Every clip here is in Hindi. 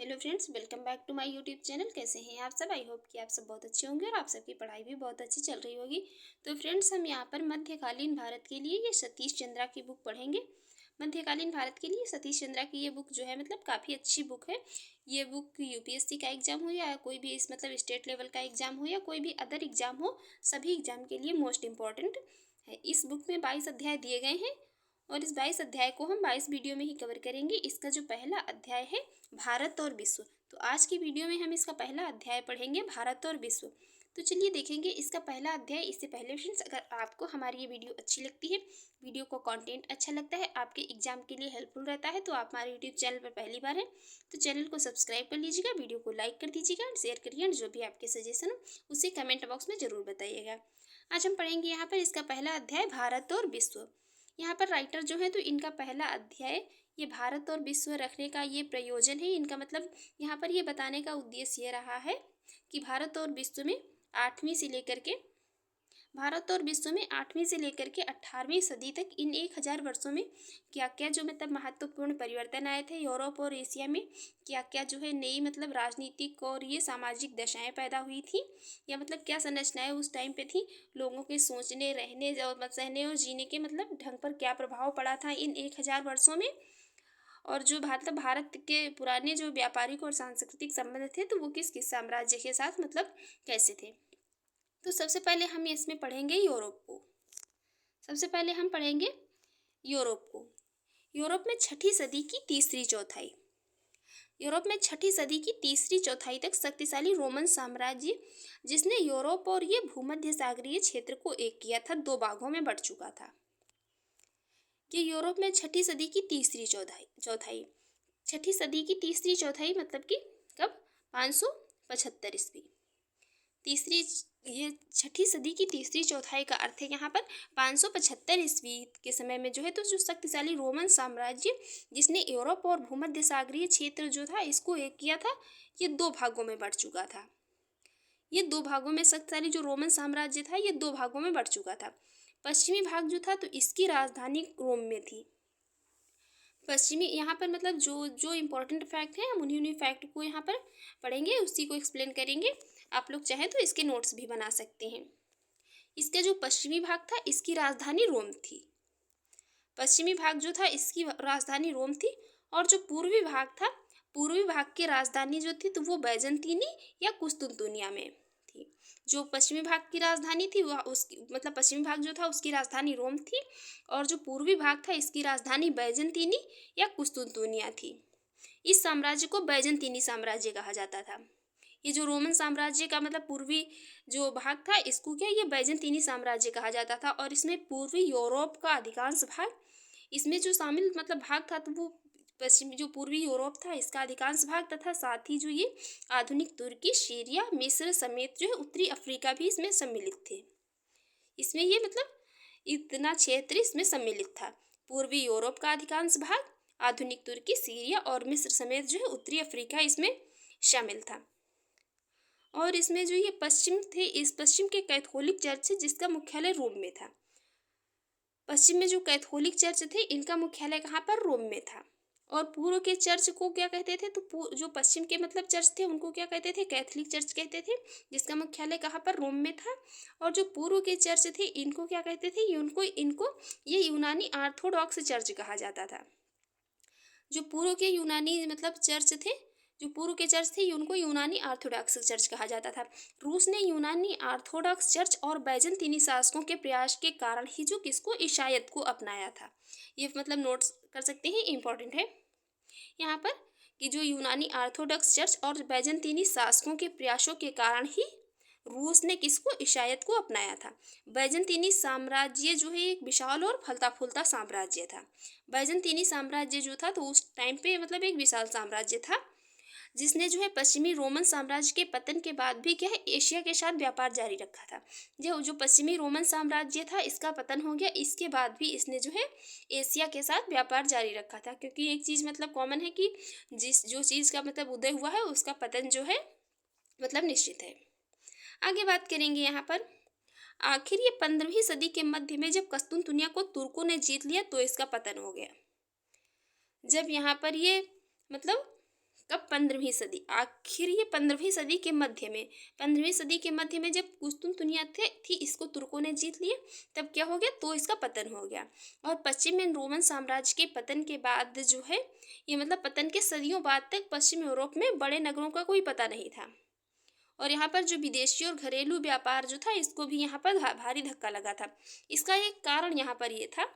Hello friends, welcome back to my YouTube channel. कैसे हैं आप सब? आई होप कि आप सब बहुत अच्छे होंगे और आप सबकी पढ़ाई भी बहुत अच्छी चल रही होगी। तो फ्रेंड्स, हम यहाँ पर मध्यकालीन भारत के लिए ये सतीश चंद्रा की बुक पढ़ेंगे। मध्यकालीन भारत के लिए सतीश चंद्रा की ये बुक जो है मतलब काफ़ी अच्छी बुक है। ये बुक यूपीएससी का एग्जाम हो या कोई भी इस मतलब स्टेट लेवल का एग्जाम हो या कोई भी अदर एग्जाम हो, सभी एग्जाम के लिए मोस्ट इम्पॉर्टेंट है। इस बुक में 22 अध्याय दिए गए हैं और इस 22 अध्याय को हम 22 वीडियो में ही कवर करेंगे। इसका जो पहला अध्याय है भारत और विश्व, तो आज की वीडियो में हम इसका पहला अध्याय पढ़ेंगे भारत और विश्व। तो चलिए देखेंगे इसका पहला अध्याय। इससे पहले फ्रेंड्स, अगर आपको हमारी ये वीडियो अच्छी लगती है, वीडियो को कंटेंट अच्छा लगता है, आपके एग्जाम के लिए हेल्पफुल रहता है, तो आप हमारे यूट्यूब चैनल पर पहली बार हैं तो चैनल को सब्सक्राइब कर लीजिएगा, वीडियो को लाइक कर दीजिएगा एंड शेयर करिए एंड जो भी आपके सजेशन हो उसे कमेंट बॉक्स में ज़रूर बताइएगा। आज हम पढ़ेंगे यहाँ पर इसका पहला अध्याय भारत और विश्व। यहाँ पर राइटर जो है तो इनका पहला अध्याय ये भारत और विश्व रखने का ये प्रयोजन है। इनका मतलब यहाँ पर ये बताने का उद्देश्य ये रहा है कि भारत और विश्व में 8वीं से लेकर के 18वीं सदी तक इन 1000 वर्षों में क्या क्या जो मतलब महत्वपूर्ण परिवर्तन आए थे यूरोप और एशिया में, क्या क्या जो है नई मतलब राजनीतिक और ये सामाजिक दशाएं पैदा हुई थी, या मतलब क्या संरचनाएं उस टाइम पे थी, लोगों के सोचने रहने और सहने और जीने के मतलब ढंग पर क्या प्रभाव पड़ा था इन 1000 वर्षों में। और जो भारत के पुराने जो व्यापारिक और सांस्कृतिक संबंध थे तो वो किस किस साम्राज्य के साथ मतलब कैसे थे। तो सबसे पहले हम इसमें पढ़ेंगे यूरोप को। सबसे पहले हम पढ़ेंगे यूरोप को। यूरोप में छठी सदी की तीसरी चौथाई यूरोप में छठी सदी की तीसरी चौथाई तक शक्तिशाली रोमन साम्राज्य, जिसने यूरोप और ये भूमध्य सागरीय क्षेत्र को एक किया था, दो भागों में बढ़ चुका था। ये यूरोप में छठी सदी की तीसरी चौथाई चौथाई छठी सदी की तीसरी चौथाई मतलब कि कब? 575 ईस्वी। तीसरी ये छठी सदी की तीसरी चौथाई का अर्थ है यहाँ पर 575 ईस्वी के समय में जो है तो जो शक्तिशाली रोमन साम्राज्य, जिसने यूरोप और भूमध्य सागरीय क्षेत्र जो था इसको एक किया था, ये दो भागों में बढ़ चुका था। ये दो भागों में शक्तिशाली जो रोमन साम्राज्य था ये दो भागों में बढ़ चुका था। पश्चिमी भाग जो था तो इसकी राजधानी रोम में थी। पश्चिमी यहाँ पर मतलब जो जो इम्पोर्टेंट फैक्ट है हम उन्हीं फैक्ट को यहाँ पर पढ़ेंगे, उसी को एक्सप्लेन करेंगे। आप लोग चाहें तो इसके नोट्स भी बना सकते हैं। इसका जो पश्चिमी भाग था इसकी राजधानी रोम थी। पश्चिमी भाग जो था इसकी राजधानी रोम थी और जो पूर्वी भाग था, पूर्वी भाग की राजधानी जो थी तो वो बैजंतीनी या कुस्तुनतुनिया में थी। जो पश्चिमी भाग की राजधानी थी वह उसकी मतलब पश्चिमी भाग जो था उसकी राजधानी रोम थी और जो पूर्वी भाग था इसकी राजधानी बैजंतीनी या कुस्तुनतुनिया थी। इस साम्राज्य को बैजंतीनी साम्राज्य कहा जाता था। ये जो रोमन साम्राज्य का मतलब पूर्वी जो भाग था इसको क्या ये बैजंतीनी साम्राज्य कहा जाता था। और इसमें पूर्वी यूरोप का अधिकांश भाग, इसमें जो शामिल मतलब भाग था तो वो पश्चिमी जो पूर्वी यूरोप था इसका अधिकांश भाग, तथा साथ ही जो ये आधुनिक तुर्की, सीरिया, मिस्र समेत जो है उत्तरी अफ्रीका भी इसमें सम्मिलित थे। इसमें ये मतलब इतना क्षेत्र इसमें सम्मिलित था। पूर्वी यूरोप का अधिकांश भाग, आधुनिक तुर्की, सीरिया और मिस्र समेत जो है उत्तरी अफ्रीका इसमें शामिल था। और इसमें जो ये पश्चिम थे, इस पश्चिम के कैथोलिक चर्च है जिसका मुख्यालय रोम में था। पश्चिम में जो कैथोलिक चर्च थे इनका मुख्यालय कहाँ पर? रोम में था। और पूर्व के चर्च को क्या कहते थे? तो जो पश्चिम के मतलब चर्च थे उनको क्या कहते थे? कैथोलिक चर्च कहते थे, जिसका मुख्यालय कहाँ पर? रोम में था। और जो पूर्व के चर्च थे इनको क्या कहते थे? इनको ये यूनानी ऑर्थोडॉक्स चर्च कहा जाता था। जो पूर्व के यूनानी मतलब चर्च थे, जो पूर्व के चर्च थे उनको यूनानी ऑर्थोडॉक्स चर्च कहा जाता था। रूस ने यूनानी ऑर्थोडॉक्स चर्च और बैजंतीनी शासकों के प्रयास के कारण ही जो किसको? ईसाईयत को अपनाया था। ये मतलब नोट्स कर सकते हैं, इंपॉर्टेंट है यहाँ पर कि जो यूनानी ऑर्थोडॉक्स चर्च और बैजंतीनी शासकों के प्रयासों के कारण ही रूस ने किसको? ईसाईयत को अपनाया था। बैजंतीनी साम्राज्य जो है एक विशाल और फलता फूलता साम्राज्य था। बैजंतीनी साम्राज्य जो था तो उस टाइम पे मतलब एक विशाल साम्राज्य था, जिसने जो है पश्चिमी रोमन साम्राज्य के पतन के बाद भी क्या है एशिया के साथ व्यापार जारी रखा था। जो पश्चिमी रोमन साम्राज्य था इसका पतन हो गया, इसके बाद भी इसने जो है एशिया के साथ व्यापार जारी रखा था। क्योंकि एक चीज़ मतलब कॉमन है कि जो चीज़ का मतलब उदय हुआ है उसका पतन जो है मतलब निश्चित है। आगे बात करेंगे यहाँ पर। आखिर ये 15वीं सदी के मध्य में जब कुस्तुनतुनिया को तुर्कों ने जीत लिया तो इसका पतन हो गया। जब यहाँ पर ये मतलब कब? 15वीं सदी। आखिर ये 15वीं सदी के मध्य में, 15वीं सदी के मध्य में जब कुस्तुनतुनिया थी इसको तुर्कों ने जीत लिए, तब क्या हो गया? तो इसका पतन हो गया। और पश्चिम में रोमन साम्राज्य के पतन के बाद जो है, ये मतलब पतन के सदियों बाद तक पश्चिम यूरोप में बड़े नगरों का कोई पता नहीं था। और यहाँ पर जो विदेशी और घरेलू व्यापार जो था, इसको भी यहाँ पर भारी धक्का लगा था। इसका एक कारण यहाँ पर ये था,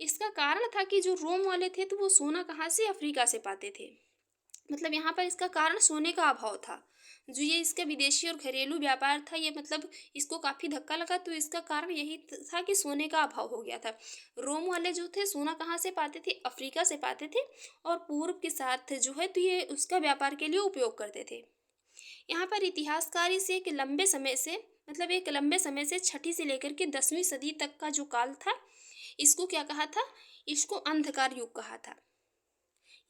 इसका कारण था कि जो रोम वाले थे तो वो सोना कहाँ से? अफ्रीका से पाते थे। मतलब यहाँ पर इसका कारण सोने का अभाव था। जो ये इसका विदेशी और घरेलू व्यापार था, ये मतलब इसको काफ़ी धक्का लगा, तो इसका कारण यही था कि सोने का अभाव हो गया था। रोम वाले जो थे सोना कहाँ से पाते थे? अफ्रीका से पाते थे, और पूर्व के साथ जो है तो ये उसका व्यापार के लिए उपयोग करते थे। यहाँ पर इतिहासकार इसे एक लंबे समय से 6ठी से लेकर के 10वीं सदी तक का जो काल था, इसको क्या कहा था? इसको अंधकार युग कहा था।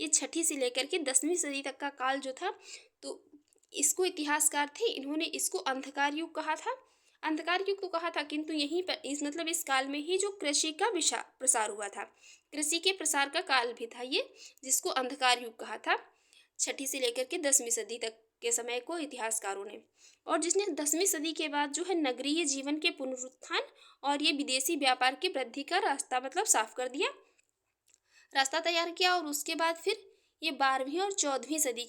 ये 6ठी से लेकर के 10वीं सदी तक का काल जो था, तो इसको इतिहासकार थे, इन्होंने इसको अंधकार युग कहा था। अंधकार युग तो कहा था, किंतु यहीं पर इस काल में ही जो कृषि का प्रसार हुआ था, कृषि के प्रसार का काल भी था ये, जिसको अंधकार युग कहा था। 6ठी से लेकर के 10वीं सदी तक के समय को इतिहासकारों ने, और जिसने 10वीं सदी के बाद जो है नगरीय जीवन के पुनरुत्थान और ये विदेशी व्यापार की वृद्धि का रास्ता साफ कर दिया, रास्ता तैयार किया। और उसके बाद फिर ये 12वीं और 14वीं सदी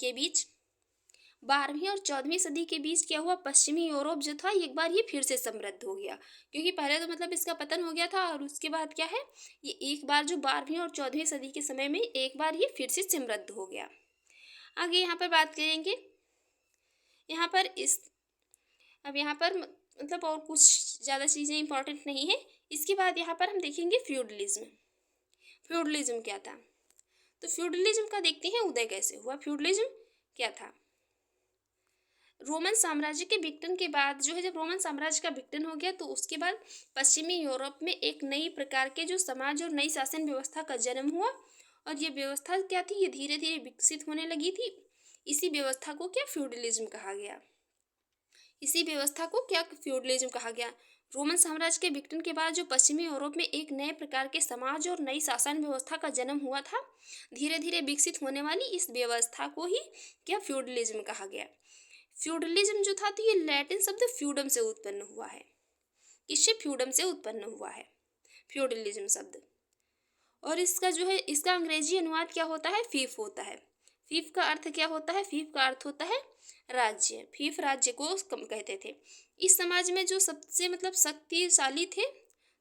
के बीच क्या हुआ? पश्चिमी यूरोप जो था एक बार ये फिर से समृद्ध हो गया, क्योंकि पहले तो इसका पतन हो गया था, और उसके बाद क्या है, ये एक बार जो 12वीं और 14वीं सदी के समय में एक बार ये फिर से समृद्ध हो गया। आगे यहाँ पर बात करेंगे, यहाँ पर यहाँ पर और कुछ ज़्यादा चीज़ें इंपॉर्टेंट नहीं है। इसके बाद यहाँ पर हम देखेंगे फ्यूडलिज्म। फ्यूडलिज्म क्या था? तो फ्यूडलिज्म का देखते हैं उदय कैसे हुआ। फ्यूडलिज्म क्या था? रोमन साम्राज्य के विघटन के बाद जो है, जब रोमन साम्राज्य का विघटन हो गया, तो उसके बाद पश्चिमी यूरोप में एक नई प्रकार के जो समाज और नई शासन व्यवस्था का जन्म हुआ। और ये व्यवस्था क्या थी? ये धीरे धीरे विकसित होने लगी थी। इसी व्यवस्था को क्या? फ्यूडलिज्म कहा गया। इसी व्यवस्था को क्या? फ्यूडलिज्म कहा गया। रोमन साम्राज्य के विघटन के बाद जो पश्चिमी यूरोप में एक नए प्रकार के समाज और नई शासन व्यवस्था का जन्म हुआ था, धीरे धीरे विकसित होने वाली इस व्यवस्था को ही क्या? फ्यूडलिज्म कहा गया। फ्यूडलिज्म जो था, तो ये लैटिन शब्द फ्यूडम से उत्पन्न हुआ है। इससे फ्यूडम से उत्पन्न हुआ है फ्यूडलिज्म शब्द। और इसका जो है, इसका अंग्रेजी अनुवाद क्या होता है? फीफ होता है। फीफ का अर्थ क्या होता है? फीफ का अर्थ होता है राज्य। फीफ राज्य को कम कहते थे। इस समाज में जो सबसे शक्तिशाली थे,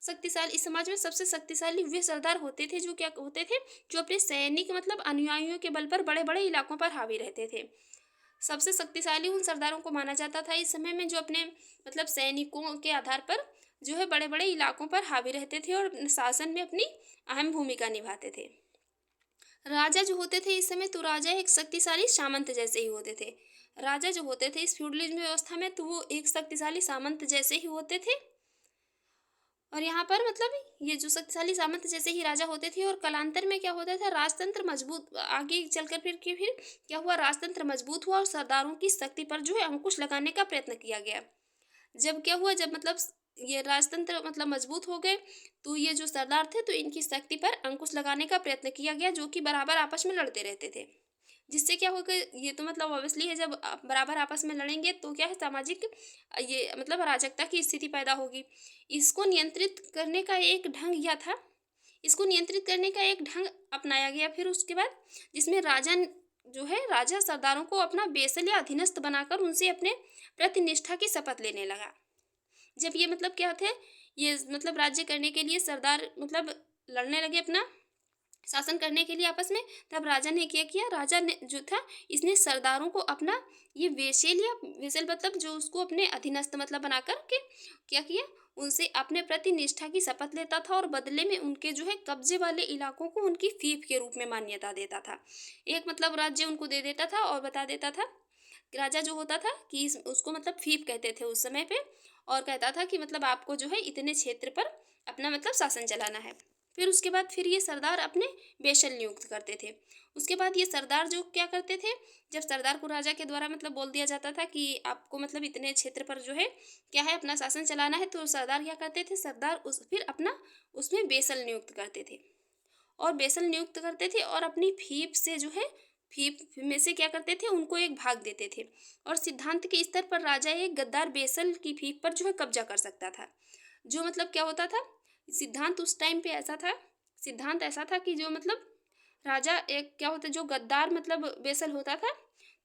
इस समाज में सबसे शक्तिशाली वे सरदार होते थे, जो क्या होते थे? जो अपने सैनिक अनुयायियों के बल पर बड़े बड़े इलाकों पर हावी रहते थे। सबसे शक्तिशाली उन सरदारों को माना जाता था इस समय में, जो अपने सैनिकों के आधार पर जो है बड़े बड़े इलाकों पर हावी रहते थे और शासन में अपनी अहम भूमिका निभाते थे। राजा जो होते थे इस समय, तो राजा एक शक्तिशाली सामंत जैसे ही होते थे। राजा जो होते थे इस फ्यूडलिज्म व्यवस्था में, तो वो एक शक्तिशाली सामंत जैसे ही होते थे। और यहाँ पर ये जो शक्तिशाली सामंत जैसे ही राजा होते थे, और कालांतर में क्या होता था? राजतंत्र मजबूत, आगे चलकर फिर क्या हुआ? राजतंत्र मजबूत हुआ और सरदारों की शक्ति पर जो है अंकुश लगाने का प्रयत्न किया गया। जब क्या हुआ? जब ये राजतंत्र मजबूत हो गए, तो ये जो सरदार थे, तो इनकी शक्ति पर अंकुश लगाने का प्रयत्न किया गया, जो कि बराबर आपस में लड़ते रहते थे। जिससे क्या होगा? ये तो ऑब्वियसली है, जब बराबर आपस में लड़ेंगे तो क्या है? सामाजिक ये अराजकता की स्थिति पैदा होगी। इसको नियंत्रित करने का एक ढंग यह था, इसको नियंत्रित करने का एक ढंग अपनाया गया फिर उसके बाद, जिसमें राजा सरदारों को अपना बेसल या अधीनस्थ बनाकर उनसे अपने प्रतिनिष्ठा की शपथ लेने लगा। जब ये क्या थे? ये राज्य करने के लिए सरदार लड़ने लगे अपना शासन करने के लिए आपस में, तब राजा ने क्या किया? राजा ने जो था, इसने सरदारों को अपना ये वेसल जो उसको अपने अधीनस्थ बना कर के क्या किया? उनसे अपने प्रति निष्ठा की शपथ लेता था, और बदले में उनके जो है कब्जे वाले इलाकों को उनकी फीफ के रूप में मान्यता देता था। एक राज्य उनको दे देता था और बता देता था, राजा जो होता था कि उसको फीफ कहते थे उस समय पे, और कहता था कि आपको जो है इतने क्षेत्र पर अपना शासन चलाना है। फिर उसके बाद फिर ये सरदार अपने बेशल नियुक्त करते थे। उसके बाद ये सरदार जो क्या करते थे? जब सरदार को राजा के द्वारा बोल दिया जाता था कि आपको इतने क्षेत्र पर जो है क्या है अपना शासन चलाना है, तो सरदार क्या करते थे? सरदार फिर अपना उसमें बेसल नियुक्त करते थे, और बेसल नियुक्त करते थे, और अपनी फीप से जो है फीफ में से क्या करते थे, उनको एक भाग देते थे। और सिद्धांत के स्तर पर राजा एक गद्दार बेसल की फीफ पर जो है कब्जा कर सकता था। जो मतलब क्या होता था, सिद्धांत उस टाइम पे ऐसा था, सिद्धांत ऐसा था कि जो मतलब राजा एक क्या होता, जो गद्दार मतलब बेसल होता था,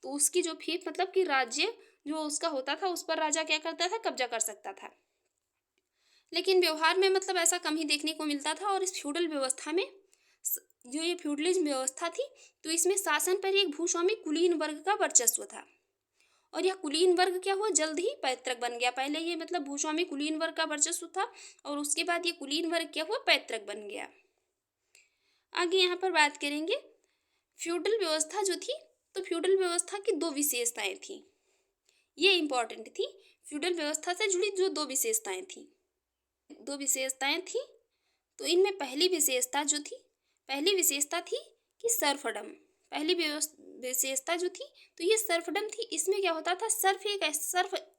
तो उसकी जो फीफ मतलब कि राज्य जो उसका होता था उस पर राजा क्या करता था, कब्जा कर सकता था। लेकिन व्यवहार में मतलब ऐसा कम ही देखने को मिलता था। और इस फ्यूडल व्यवस्था में जो ये फ्यूडलिज्म व्यवस्था थी, तो इसमें शासन पर एक भूस्वामी कुलीन वर्ग का वर्चस्व था। और यह कुलीन वर्ग क्या हुआ, जल्द ही पैतृक बन गया। पहले ये मतलब भूस्वामी कुलीन वर्ग का वर्चस्व था, और उसके बाद ये कुलीन वर्ग क्या हुआ, पैतृक बन गया। आगे यहाँ पर बात करेंगे फ्यूडल व्यवस्था जो थी, तो फ्यूडल व्यवस्था की दो विशेषताएं थी, ये इंपॉर्टेंट थी। फ्यूडल व्यवस्था से जुड़ी जो दो विशेषताएं थी, तो इनमें पहली विशेषता थी कि सर्फडम। विशेषता जो थी, तो ये सर्फडम थी। इसमें क्या होता था, सर्फ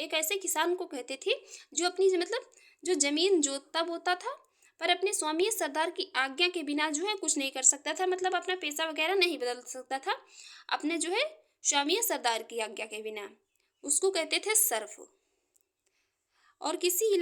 एक ऐसे किसान को कहते थे जो अपनी मतलब जो जमीन जोतता बोता था, पर अपने स्वामी सरदार की आज्ञा के बिना जो है कुछ नहीं कर सकता था, मतलब अपना पेशा वगैरह नहीं बदल सकता था अपने जो है स्वामी सरदार की आज्ञा के बिना, उसको कहते थे सर्फ। और किसी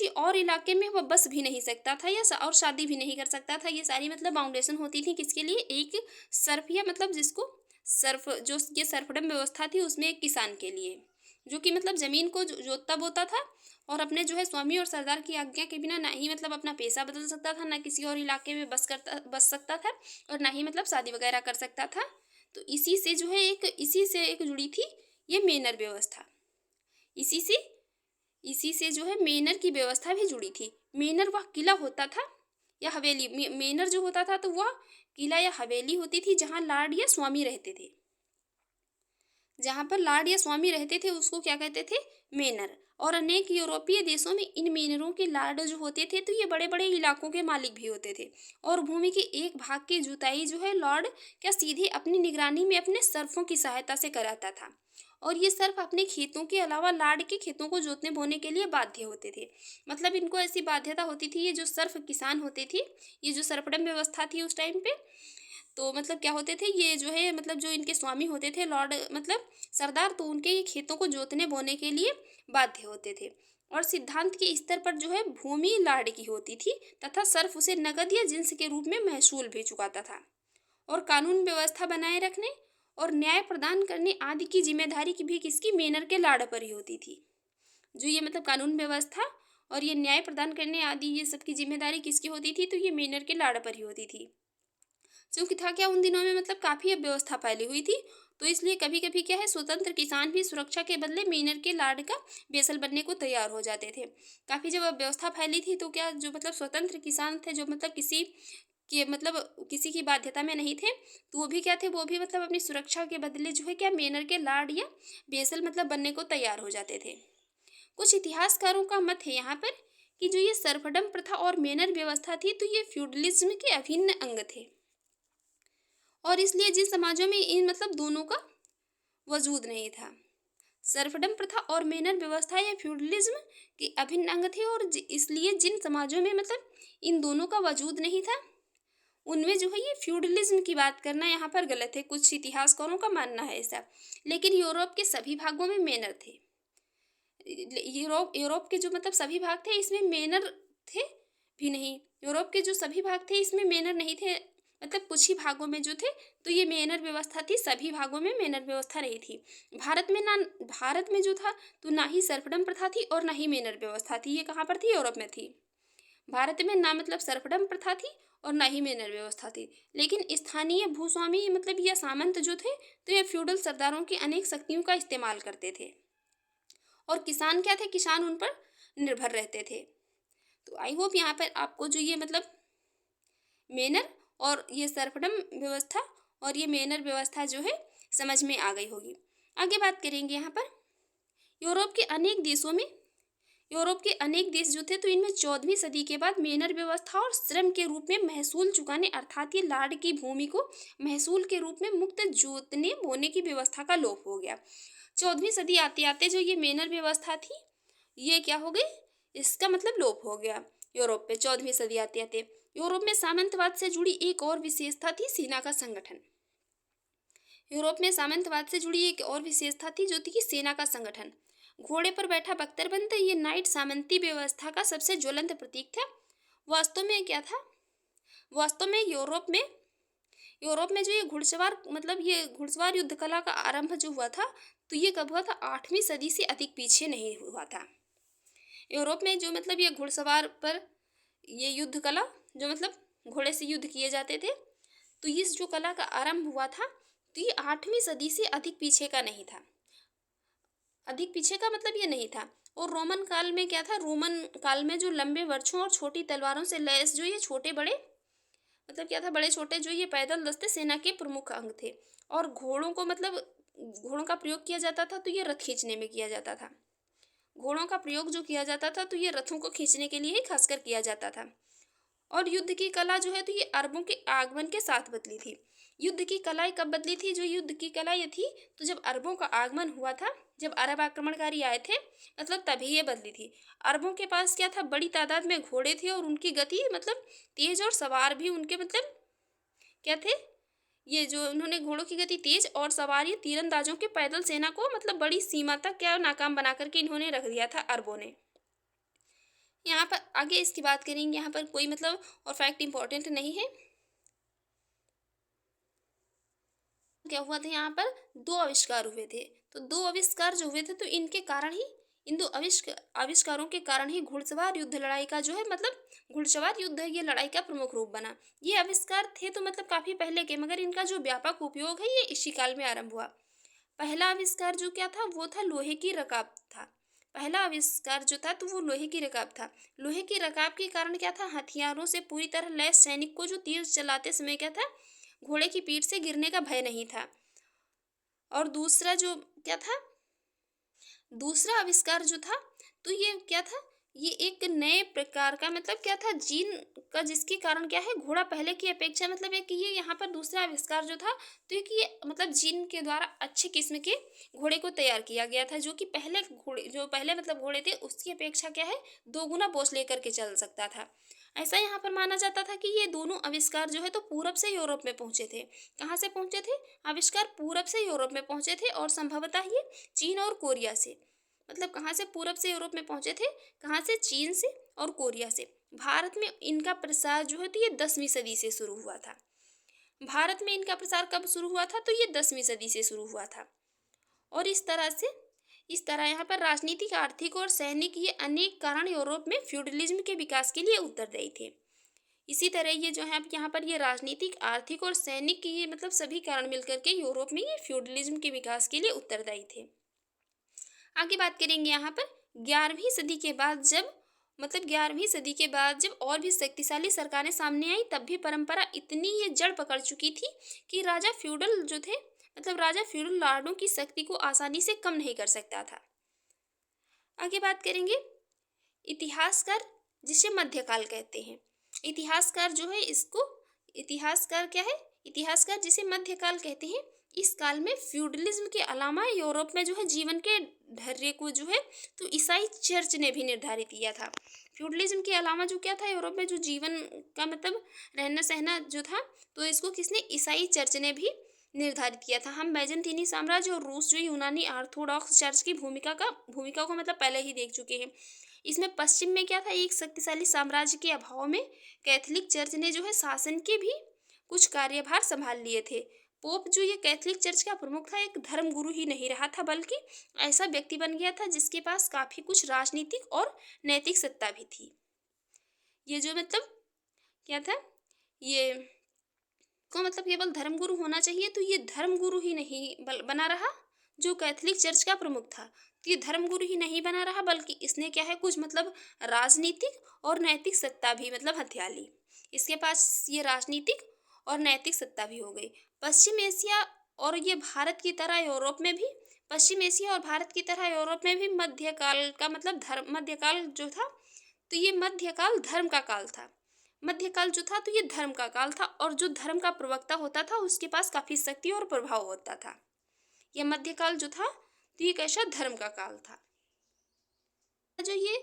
और इलाके में वह बस भी नहीं सकता था और शादी भी नहीं कर सकता था। ये सारी मतलब बाउंडेशन होती थी किसके लिए, एक सर्फ या मतलब जिसको सर्फ, जो ये सर्फडम व्यवस्था थी उसमें एक किसान के लिए, जो कि मतलब जमीन को जोतता बोता था और अपने जो है स्वामी और सरदार की आज्ञा के बिना ना ही मतलब अपना पेशा बदल सकता था, ना किसी और इलाके में बस सकता था, और ना ही मतलब शादी वगैरह कर सकता था। तो इसी से एक जुड़ी थी ये मेनर व्यवस्था। इसी से जो है मेनर की व्यवस्था भी जुड़ी थी। मेनर वह किला होता था या हवेली, मेनर जो होता था तो वह किला या हवेली होती थी जहाँ लार्ड या स्वामी रहते थे। जहाँ पर लार्ड या स्वामी रहते थे उसको क्या कहते थे, मेनर। और अनेक यूरोपीय देशों में इन मेनरों के लार्ड जो होते थे तो ये बड़े बड़े इलाकों के मालिक भी होते थे। और भूमि के एक भाग की जुताई जो है लॉर्ड क्या सीधे अपनी निगरानी में अपने सर्फों की सहायता से कराता था। और ये सर्फ अपने खेतों के अलावा लार्ड के खेतों को जोतने बोने के लिए बाध्य होते थे। मतलब इनको ऐसी बाध्यता होती थी, ये जो सर्फ किसान होते थे, ये जो सर्फडम व्यवस्था थी उस टाइम पे, तो मतलब क्या होते थे ये जो है मतलब जो इनके स्वामी होते थे लॉर्ड मतलब सरदार, तो उनके ये खेतों को जोतने बोने के लिए बाध्य होते थे। और सिद्धांत के स्तर पर जो है भूमि लार्ड की होती थी तथा सर्फ उसे नगद या जिंस के रूप में महसूल भी चुकाता था। और कानून व्यवस्था बनाए रखने और न्याय प्रदान करने आदि की जिम्मेदारी की भी किसकी, मेनर के लाड़ पर ही होती थी। जो ये मतलब कानून व्यवस्था और ये न्याय प्रदान करने आदि ये सब की जिम्मेदारी किसकी होती थी, तो ये मेनर के लाड़ पर ही होती थी। क्योंकि था क्या, उन दिनों में मतलब काफ़ी अव्यवस्था फैली हुई थी, तो इसलिए कभी कभी क्या है स्वतंत्र किसान भी सुरक्षा के बदले मेनर के लाड़ का बेसल बनने को तैयार हो जाते थे। काफ़ी जब अव्यवस्था फैली थी तो क्या जो मतलब स्वतंत्र किसान थे, जो मतलब किसी की बाध्यता में नहीं थे, तो वो भी क्या थे, वो भी मतलब अपनी सुरक्षा के बदले जो है क्या मेनर के लाड़ या बेसल मतलब बनने को तैयार हो जाते थे। कुछ इतिहासकारों का मत है यहाँ पर कि जो ये सर्फडम प्रथा और मेनर व्यवस्था थी तो ये फ्यूडलिज्म के अभिन्न अंग थे, और इसलिए जिन समाजों में इन मतलब दोनों का वजूद नहीं था, सर्फडम प्रथा और मेनर व्यवस्था या फ्यूडलिज्म के अभिन्न अंग थे, और इसलिए जिन समाजों में मतलब इन दोनों का वजूद नहीं था उनमें जो है ये फ्यूडलिज्म की बात करना यहाँ पर गलत है। कुछ इतिहासकारों का मानना है ऐसा। लेकिन यूरोप के सभी भागों में मेनर थे। यूरोप के जो मतलब सभी भाग थे इसमें मेनर थे भी नहीं। यूरोप के जो सभी भाग थे इसमें मेनर नहीं थे, मतलब कुछ ही भागों में जो थे तो ये मेनर व्यवस्था थी, सभी भागों में मेनर व्यवस्था नहीं थी। भारत में जो था तो ना ही सर्फडम प्रथा थी और ना ही मेनर व्यवस्था थी। ये कहाँ पर थी, यूरोप में थी। भारत में ना मतलब सर्फडम प्रथा थी और ना ही मेनर व्यवस्था थी। लेकिन स्थानीय भूस्वामी मतलब या सामंत जो थे तो ये फ्यूडल सरदारों की अनेक शक्तियों का इस्तेमाल करते थे, और किसान क्या थे, किसान उन पर निर्भर रहते थे। तो आई होप यहाँ पर आपको जो ये मतलब मेनर और ये सर्फडम व्यवस्था और ये मेनर व्यवस्था जो है समझ में आ गई होगी। आगे बात करेंगे यहाँ पर यूरोप के अनेक देश जो थे तो इनमें 14वीं सदी के बाद मेनर व्यवस्था और श्रम के रूप में महसूल चुकाने अर्थात ये लाड़ की भूमि को महसूल के रूप में मुक्त जोतने बोने की व्यवस्था का लोप हो गया। 14वीं सदी आते आते जो ये मेनर व्यवस्था थी ये क्या हो गई, इसका मतलब लोप हो गया यूरोप पे 14वीं सदी आते आते। यूरोप में सामंतवाद से जुड़ी एक और विशेषता थी सेना का संगठन। यूरोप में सामंतवाद से जुड़ी एक और विशेषता थी जो थी कि सेना का संगठन। घोड़े पर बैठा बख्तरबंद ये नाइट सामंती व्यवस्था का सबसे ज्वलंत प्रतीक था। वास्तव में क्या था, वास्तव में यूरोप में जो ये घुड़सवार मतलब ये घुड़सवार युद्ध कला का आरंभ जो हुआ था, तो ये कब हुआ था, 8वीं सदी से अधिक पीछे नहीं हुआ था। यूरोप में जो मतलब ये घुड़सवार पर ये युद्ध कला जो मतलब घोड़े से युद्ध किए जाते थे, तो इस जो कला का आरंभ हुआ था, तो ये 8वीं सदी से अधिक पीछे का नहीं था। अधिक पीछे का मतलब ये नहीं था। और रोमन काल में क्या था, रोमन काल में जो लंबे वृक्षों और छोटी तलवारों से लैस जो ये छोटे बड़े मतलब क्या था, बड़े छोटे जो ये पैदल दस्ते सेना के प्रमुख अंग थे। और घोड़ों को मतलब घोड़ों का प्रयोग किया जाता था, तो ये रथ खींचने में किया जाता था। घोड़ों का प्रयोग जो किया जाता था, तो ये रथों को खींचने के लिए ही खासकर किया जाता था। और युद्ध की कला जो है, तो ये अरबों के आगमन के साथ बदली थी। युद्ध की कला कब बदली थी, जो युद्ध की कला ये थी, तो जब अरबों का आगमन हुआ था, जब अरब आक्रमणकारी आए थे, मतलब तभी ये बदली थी। अरबों के पास क्या था, बड़ी तादाद में घोड़े थे और उनकी गति मतलब तेज, और सवार भी उनके मतलब क्या थे, ये जो उन्होंने घोड़ों की गति तेज और सवार ये तीरंदाजों के पैदल सेना को मतलब बड़ी सीमा तक क्या नाकाम बना करके इन्होंने रख दिया था अरबों ने। यहाँ पर आगे इसकी बात करेंगे, यहाँ पर कोई मतलब और फैक्ट इंपॉर्टेंट नहीं है। क्या हुआ था, यहाँ पर दो आविष्कार हुए थे। तो दो आविष्कार जो हुए थे, तो इनके कारण ही इन दो आविष्कारों के कारण ही घुड़सवार युद्ध लड़ाई का जो है मतलब घुड़सवार युद्ध है ये लड़ाई का प्रमुख रूप बना। ये आविष्कार थे तो मतलब काफी पहले के, मगर इनका जो व्यापक उपयोग है ये इसी काल में आरंभ हुआ। पहला आविष्कार जो क्या था, वो था लोहे की रकाब था। पहला आविष्कार जो था, तो वो लोहे की रकाब था। लोहे की रकाब के कारण क्या था, हथियारों से पूरी तरह लैस सैनिक को जो तीर चलाते समय क्या था, घोड़े की पीठ से गिरने का भय नहीं था। और दूसरा जो क्या था, दूसरा आविष्कार जो था, तो ये क्या था, ये एक नए प्रकार का मतलब क्या था, जीन का, जिसके कारण क्या है, घोड़ा पहले की अपेक्षा मतलब एक ये यहाँ पर दूसरा आविष्कार जो था, तो एक ये मतलब जीन के द्वारा अच्छे किस्म के घोड़े को तैयार किया गया था, जो कि पहले घोड़े जो पहले मतलब घोड़े थे उसकी अपेक्षा क्या है, 2 गुना बोझ लेकर के चल सकता था। ऐसा यहाँ पर माना जाता था कि ये दोनों आविष्कार जो है तो पूरब से यूरोप में पहुंचे थे। कहाँ से पहुंचे थे, आविष्कार पूरब से यूरोप में पहुंचे थे, और संभवतः ये चीन और कोरिया से, मतलब कहाँ से पूरब से यूरोप में पहुंचे थे, कहाँ से, चीन से और कोरिया से। भारत में इनका प्रसार जो है तो ये 10वीं सदी से शुरू हुआ था। भारत में इनका प्रसार कब शुरू हुआ था, तो ये 10वीं सदी से शुरू हुआ था। और इस तरह यहाँ पर राजनीतिक, आर्थिक और सैनिक ये अनेक कारण यूरोप में फ्यूडलिज्म के विकास के लिए उत्तरदायी थे। इसी तरह ये जो है अब यहाँ पर ये राजनीतिक, आर्थिक और सैनिक ये मतलब सभी कारण मिलकर के यूरोप में ये फ्यूडलिज्म के विकास के लिए उत्तरदायी थे। आगे बात करेंगे यहाँ पर 11वीं सदी के बाद, जब मतलब 11वीं सदी के बाद जब और भी शक्तिशाली सरकारें सामने आई, तब भी परंपरा इतनी ये जड़ पकड़ चुकी थी कि राजा फ्यूडल जो थे, मतलब राजा फ्यूडल लॉर्डों की शक्ति को आसानी से कम नहीं कर सकता था। आगे बात करेंगे इतिहासकार, जिसे मध्यकाल कहते हैं। इतिहासकार जो है इसको, इतिहासकार क्या है, इतिहासकार जिसे मध्यकाल कहते हैं, इस काल में फ्यूडलिज्म के अलावा यूरोप में जो है जीवन के ढर्रे को जो है तो ईसाई चर्च ने भी निर्धारित किया था। फ्यूडलिज्म के अलावा जो क्या था, यूरोप में जो जीवन का मतलब रहना सहना जो था, तो इसको किसने, ईसाई चर्च ने भी निर्धारित किया था। हम बैजेंटीनी साम्राज्य और रूस जो यूनानी ऑर्थोडॉक्स चर्च की भूमिका को मतलब पहले ही देख चुके हैं। इसमें पश्चिम में क्या था, एक शक्तिशाली साम्राज्य के अभाव में कैथोलिक चर्च ने जो है शासन के भी कुछ कार्यभार संभाल लिए थे। पोप जो ये कैथोलिक चर्च का प्रमुख था, एक धर्म गुरु ही नहीं रहा था, बल्कि ऐसा व्यक्ति बन गया था जिसके पास काफी कुछ राजनीतिक और नैतिक सत्ता भी थी। ये जो मतलब क्या था, ये को मतलब केवल धर्मगुरु होना चाहिए, तो ये धर्मगुरु ही नहीं बना रहा, जो कैथोलिक चर्च का प्रमुख था, तो ये धर्मगुरु ही नहीं बना रहा, बल्कि इसने क्या है कुछ मतलब राजनीतिक और नैतिक सत्ता भी मतलब हथिया ली। इसके पास ये राजनीतिक और नैतिक सत्ता भी हो गई। पश्चिम एशिया और ये भारत की तरह यूरोप में भी, पश्चिम एशिया और भारत की तरह यूरोप में भी मध्यकाल का मतलब धर्म, मध्यकाल जो था, तो ये मध्यकाल धर्म का काल था। मध्यकाल जो था, तो ये धर्म का काल था, और जो धर्म का प्रवक्ता होता था उसके पास काफी शक्ति और प्रभाव होता था। ये मध्यकाल जो था, तो ये कैसा धर्म का काल था। जो ये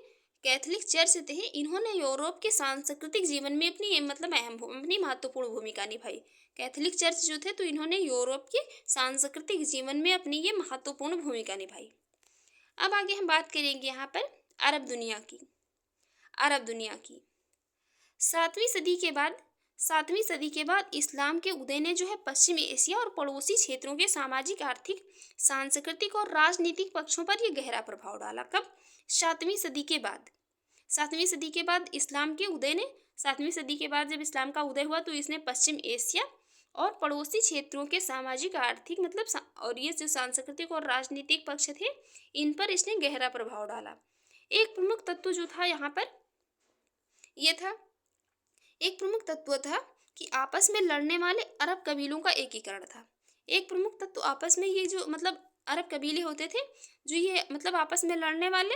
कैथोलिक चर्च थे, इन्होंने यूरोप के सांस्कृतिक जीवन में अपनी मतलब अपनी महत्वपूर्ण भूमिका निभाई। कैथोलिक चर्च जो थे तो इन्होंने यूरोप के सांस्कृतिक जीवन में अपनी ये महत्वपूर्ण भूमिका निभाई। अब आगे हम बात करेंगे यहाँ पर अरब दुनिया की। अरब दुनिया की सातवीं सदी के बाद सातवीं सदी के बाद इस्लाम के उदय ने जो है पश्चिमी एशिया और पड़ोसी क्षेत्रों के सामाजिक, आर्थिक, सांस्कृतिक और राजनीतिक पक्षों पर यह गहरा प्रभाव डाला। कब? सातवीं सदी के बाद। सातवीं सदी के बाद इस्लाम के उदय ने सातवीं सदी के बाद जब इस्लाम का उदय हुआ तो इसने पश्चिम एशिया और पड़ोसी क्षेत्रों के सामाजिक, आर्थिक मतलब और ये जो सांस्कृतिक और राजनीतिक पक्ष थे इन पर इसने गहरा प्रभाव डाला। एक प्रमुख तत्व जो था यहाँ पर ये था एक प्रमुख तत्व था कि आपस में लड़ने वाले अरब कबीलों का एकीकरण था। एक प्रमुख तत्व आपस में ये जो मतलब अरब कबीले होते थे जो ये मतलब आपस में लड़ने वाले,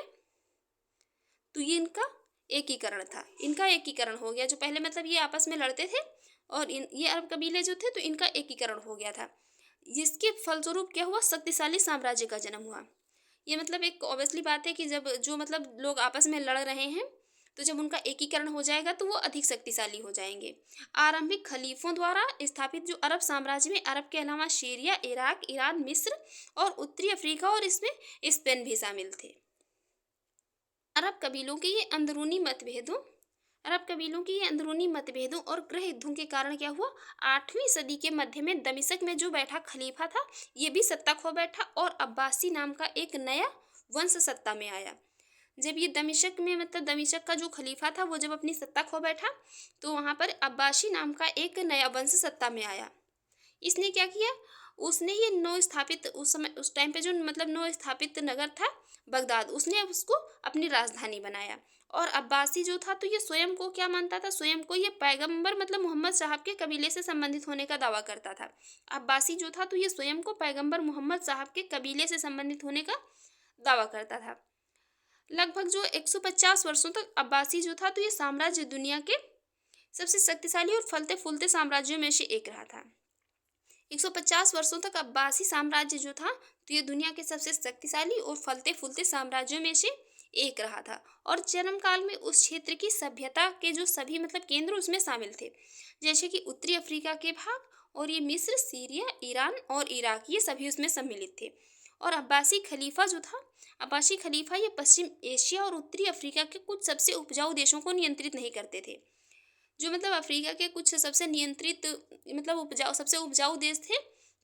तो ये इनका एकीकरण था। इनका एकीकरण हो गया। जो पहले मतलब ये आपस में लड़ते थे और ये अरब कबीले जो थे तो इनका एकीकरण हो गया था, जिसके फलस्वरूप क्या हुआ, शक्तिशाली साम्राज्य का जन्म हुआ। ये मतलब एक ऑब्वियसली बात है कि जब जो मतलब लोग आपस में लड़ रहे हैं तो जब उनका एकीकरण हो जाएगा तो वो अधिक शक्तिशाली हो जाएंगे। आरंभिक खलीफों द्वारा स्थापित जो अरब साम्राज्य में अरब के अलावा सीरिया, इराक, ईरान, मिस्र और उत्तरी अफ्रीका और इसमें स्पेन भी शामिल थे। अरब कबीलों के ये अंदरूनी मतभेदों और गृह युद्धों के कारण क्या हुआ, 8वीं सदी के मध्य में दमिश्क में जो बैठा खलीफा था ये भी सत्ता खो बैठा और अब्बासी नाम का एक नया वंश सत्ता में आया। जब ये दमिश्क में मतलब दमिश्क का जो खलीफा था वो जब अपनी सत्ता खो बैठा तो वहाँ पर अब्बासी नाम का एक नया वंश सत्ता में आया। इसने क्या किया, उसने ये नव स्थापित उस टाइम पे जो मतलब नव स्थापित नगर था बगदाद, उसने उसको अपनी राजधानी बनाया। और अब्बासी जो था तो ये स्वयं को क्या मानता था, स्वयं को ये पैगंबर मतलब मोहम्मद साहब के कबीले से संबंधित होने का दावा करता था। अब्बासी जो था तो ये स्वयं को पैगंबर मोहम्मद साहब के कबीले से संबंधित होने का दावा करता था। लगभग जो 150 वर्षों तक अब्बासी जो था तो ये साम्राज्य दुनिया के सबसे शक्तिशाली और फलते फूलते साम्राज्यों में से एक रहा था। 150 वर्षों तक अब्बासी साम्राज्य जो था तो ये दुनिया के सबसे शक्तिशाली और फलते फूलते साम्राज्यों में से एक रहा था। और चरम काल में उस क्षेत्र की सभ्यता के जो सभी मतलब केंद्र उसमें शामिल थे, जैसे कि उत्तरी अफ्रीका के भाग और ये मिस्र, सीरिया, ईरान और इराक, ये सभी उसमें सम्मिलित थे। और अब्बासी खलीफा ये पश्चिम एशिया और उत्तरी अफ्रीका के कुछ सबसे उपजाऊ देशों को नियंत्रित नहीं करते थे। जो मतलब अफ्रीका के कुछ सबसे नियंत्रित मतलब सबसे उपजाऊ देश थे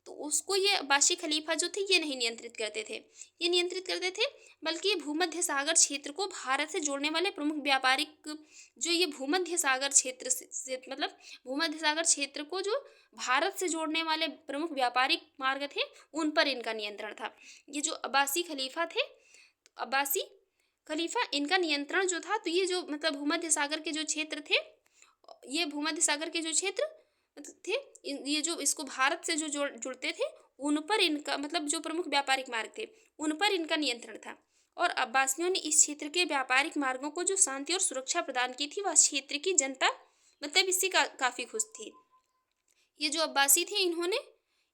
तो उसको ये अब्बासी खलीफा जो थे ये नहीं नियंत्रित करते थे। ये नियंत्रित करते थे बल्कि ये भूमध्य सागर क्षेत्र को भारत से जोड़ने वाले प्रमुख व्यापारिक जो ये भूमध्य सागर क्षेत्र से मतलब भूमध्य सागर क्षेत्र को जो भारत से जोड़ने वाले प्रमुख व्यापारिक मार्ग थे उन पर इनका नियंत्रण था। ये जो अब्बासी खलीफा इनका नियंत्रण जो था तो ये जो मतलब भूमध्य सागर के जो क्षेत्र थे, ये भूमध्य सागर के जो क्षेत्र थे ये जो इसको भारत से जो जुड़ते थे उन पर इनका मतलब जो प्रमुख व्यापारिक मार्ग थे उन पर इनका नियंत्रण था। और अब्बासियों ने इस क्षेत्र के व्यापारिक मार्गों को जो शांति और सुरक्षा प्रदान की थी वह क्षेत्र की जनता मतलब इससे काफी खुश थी। ये जो अब्बासी थे इन्होंने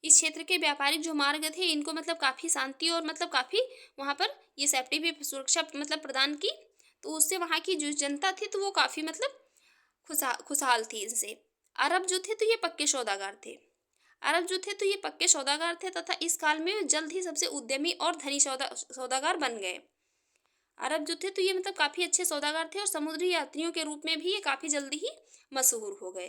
इस क्षेत्र के व्यापारिक जो मार्ग थे इनको मतलब काफी शांति और मतलब काफी वहाँ पर ये सेफ्टी भी सुरक्षा मतलब प्रदान की, तो उससे वहाँ की जो जनता थी तो वो काफी मतलब खुशहाल थी इनसे। अरब जो थे तो ये पक्के सौदागर थे तथा इस काल में जल्द ही सबसे उद्यमी और धनी सौदागर बन गए। अरब जो थे तो ये मतलब काफी अच्छे सौदागर थे और समुद्री यात्रियों के रूप में भी ये काफी जल्दी ही मशहूर हो गए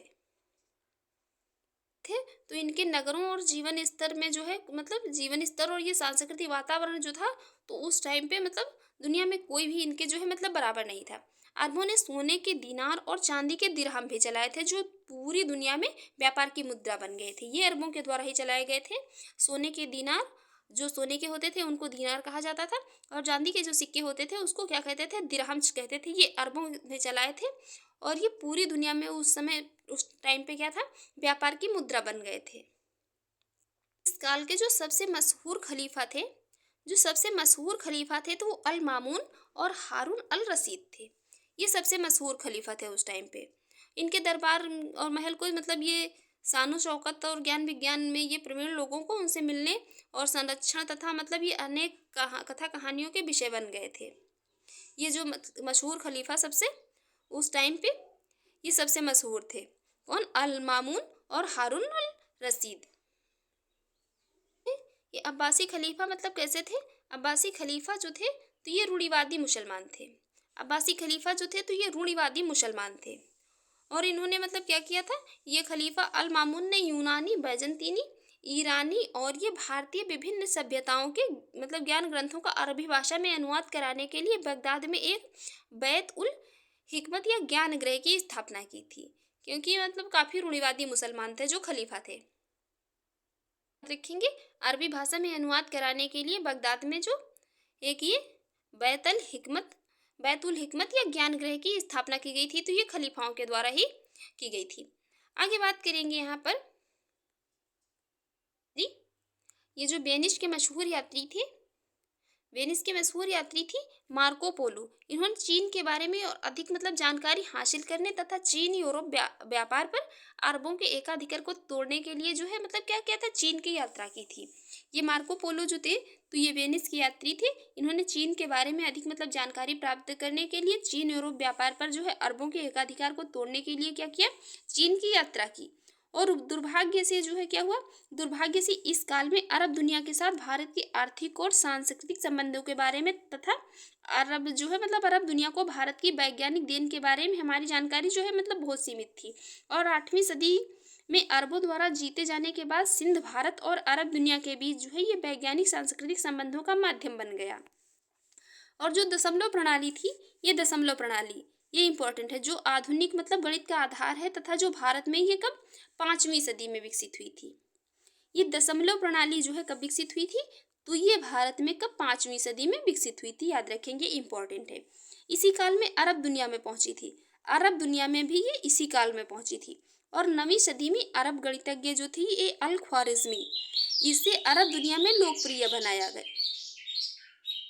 थे। तो इनके नगरों और जीवन स्तर में जो है मतलब जीवन स्तर और ये सांस्कृतिक वातावरण जो था तो उस टाइम पे मतलब दुनिया में कोई भी इनके जो है मतलब बराबर नहीं था। अरबों ने सोने के दीनार और चांदी के दिरहम भी चलाए थे जो पूरी दुनिया में व्यापार की मुद्रा बन गए थे। ये अरबों के द्वारा ही चलाए गए थे। सोने के दीनार जो सोने के होते थे उनको दीनार कहा जाता था और चांदी के जो सिक्के होते थे उसको क्या कहते थे, दिरहम कहते थे। ये अरबों ने चलाए थे और ये पूरी दुनिया में उस समय उस टाइम पे क्या था, व्यापार की मुद्रा बन गए थे। इस काल के जो सबसे मशहूर खलीफा थे तो वो अल मामून और हारून अल रशीद थे। ये सबसे मशहूर खलीफा थे उस टाइम पे। इनके दरबार और महल को मतलब ये शानो शौकत और ज्ञान विज्ञान में ये प्रवीण लोगों को उनसे मिलने और संरक्षण तथा मतलब ये अनेक कथा कहानियों के विषय बन गए थे। ये जो मशहूर खलीफा सबसे उस टाइम पे ये सबसे मशहूर थे। कौन? अल मामून और हारून अल रशीद। ये अब्बासी खलीफा मतलब कैसे थे? अब्बासी खलीफा जो थे तो ये रूढ़िवादी मुसलमान थे। अब्बासी खलीफा जो थे तो ये रूढ़िवादी मुसलमान थे। और इन्होंने मतलब क्या किया था? ये खलीफा अल मामून ने यूनानी, बैजंतीनी, ईरानी और ये भारतीय विभिन्न सभ्यताओं के मतलब ज्ञान ग्रंथों का अरबी भाषा में अनुवाद कराने के लिए बगदाद में एक बैत उल हिकमत या ज्ञान गृह की स्थापना की थी। क्योंकि मतलब काफी रूढ़िवादी मुसलमान थे जो खलीफा थे। देखेंगे अरबी भाषा में अनुवाद कराने के लिए बगदाद में जो एक ये बैतुल हिकमत बैतुल हिकमत या ज्ञान गृह की स्थापना की गई थी, तो ये खलीफाओं के द्वारा ही की गई थी। आगे बात करेंगे यहाँ पर जी, ये जो वेनिस के मशहूर यात्री थी मार्को पोलो। इन्होंने चीन के बारे में और अधिक मतलब जानकारी हासिल करने तथा चीन यूरोप व्यापार पर अरबों के एकाधिकार को तोड़ने के लिए जो है मतलब क्या किया था? चीन की यात्रा की थी। ये मार्को पोलो जो थे तो ये वेनिस के यात्री थे। इन्होंने चीन के बारे में अधिक मतलब जानकारी प्राप्त करने के लिए चीन यूरोप व्यापार पर जो है अरबों के एकाधिकार को तोड़ने के लिए क्या किया? चीन की यात्रा की। और दुर्भाग्य से जो है क्या हुआ? दुर्भाग्य से इस काल में अरब दुनिया के साथ भारत की आर्थिक और सांस्कृतिक संबंधों के बारे में तथा अरब जो है मतलब अरब दुनिया को भारत की वैज्ञानिक देन के बारे में हमारी जानकारी जो है मतलब बहुत सीमित थी। और 8वीं सदी में अरबों द्वारा जीते जाने के बाद सिंध भारत और अरब दुनिया के बीच जो है ये वैज्ञानिक सांस्कृतिक संबंधों का माध्यम बन गया। और जो दशमलव प्रणाली थी, ये दशमलव प्रणाली ये इंपॉर्टेंट है, जो आधुनिक मतलब गणित का आधार है तथा जो भारत में ये कब? 5वीं सदी में विकसित हुई थी। ये दशमलव प्रणाली जो है कब विकसित हुई थी? तो ये भारत में कब? 5वीं सदी में विकसित हुई थी, याद रखेंगे, इंपॉर्टेंट है। इसी काल में अरब दुनिया में पहुंची थी। अरब दुनिया में भी ये इसी काल में पहुंची थी। और 9वीं सदी में अरब गणितज्ञ जो थी ये अल ख्वारिज़मी, इसे अरब दुनिया में लोकप्रिय बनाया गया।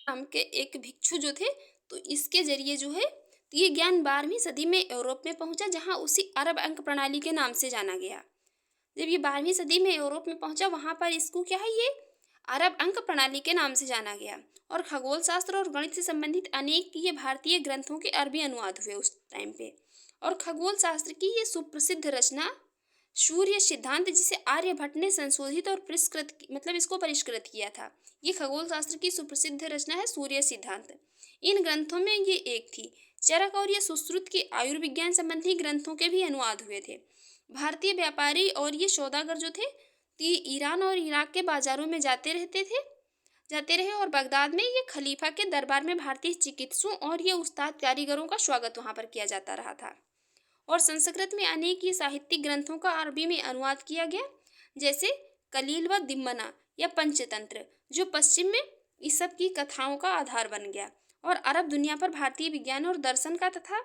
नाम के एक भिक्षु जो थे तो इसके जरिए जो है तो ये ज्ञान 12वीं सदी में यूरोप में पहुंचा, जहां उसी अरब अंक प्रणाली के नाम से जाना गया। जब ये 12वीं सदी में यूरोप में पहुंचा वहां पर इसको क्या है? ये अरब अंक प्रणाली के नाम से जाना गया। और खगोल शास्त्र और गणित से संबंधित अनेक ये भारतीय ग्रंथों के अरबी अनुवाद हुए उस टाइम पे। और खगोल शास्त्र की ये सुप्रसिद्ध रचना सूर्य सिद्धांत, जिसे आर्यभट्ट ने संशोधित और मतलब इसको परिष्कृत किया था। ये खगोल शास्त्र की सुप्रसिद्ध रचना है सूर्य सिद्धांत। इन ग्रंथों में ये एक थी। चरक और ये सुश्रुत के आयुर्विज्ञान संबंधी ग्रंथों के भी अनुवाद हुए थे। भारतीय व्यापारी और ये सौदागर जो थे ये ईरान और इराक के बाजारों में जाते रहे और बगदाद में ये खलीफा के दरबार में भारतीय चिकित्सकों और ये उस्ताद कारीगरों का स्वागत वहां पर किया जाता रहा था। और संस्कृत में अनेक ये साहित्यिक ग्रंथों का अरबी में अनुवाद किया गया, जैसे कलील व दिम्मना या पंचतंत्र, जो पश्चिम में इस सब की कथाओं का आधार बन गया। और अरब दुनिया पर भारतीय विज्ञान और दर्शन का तथा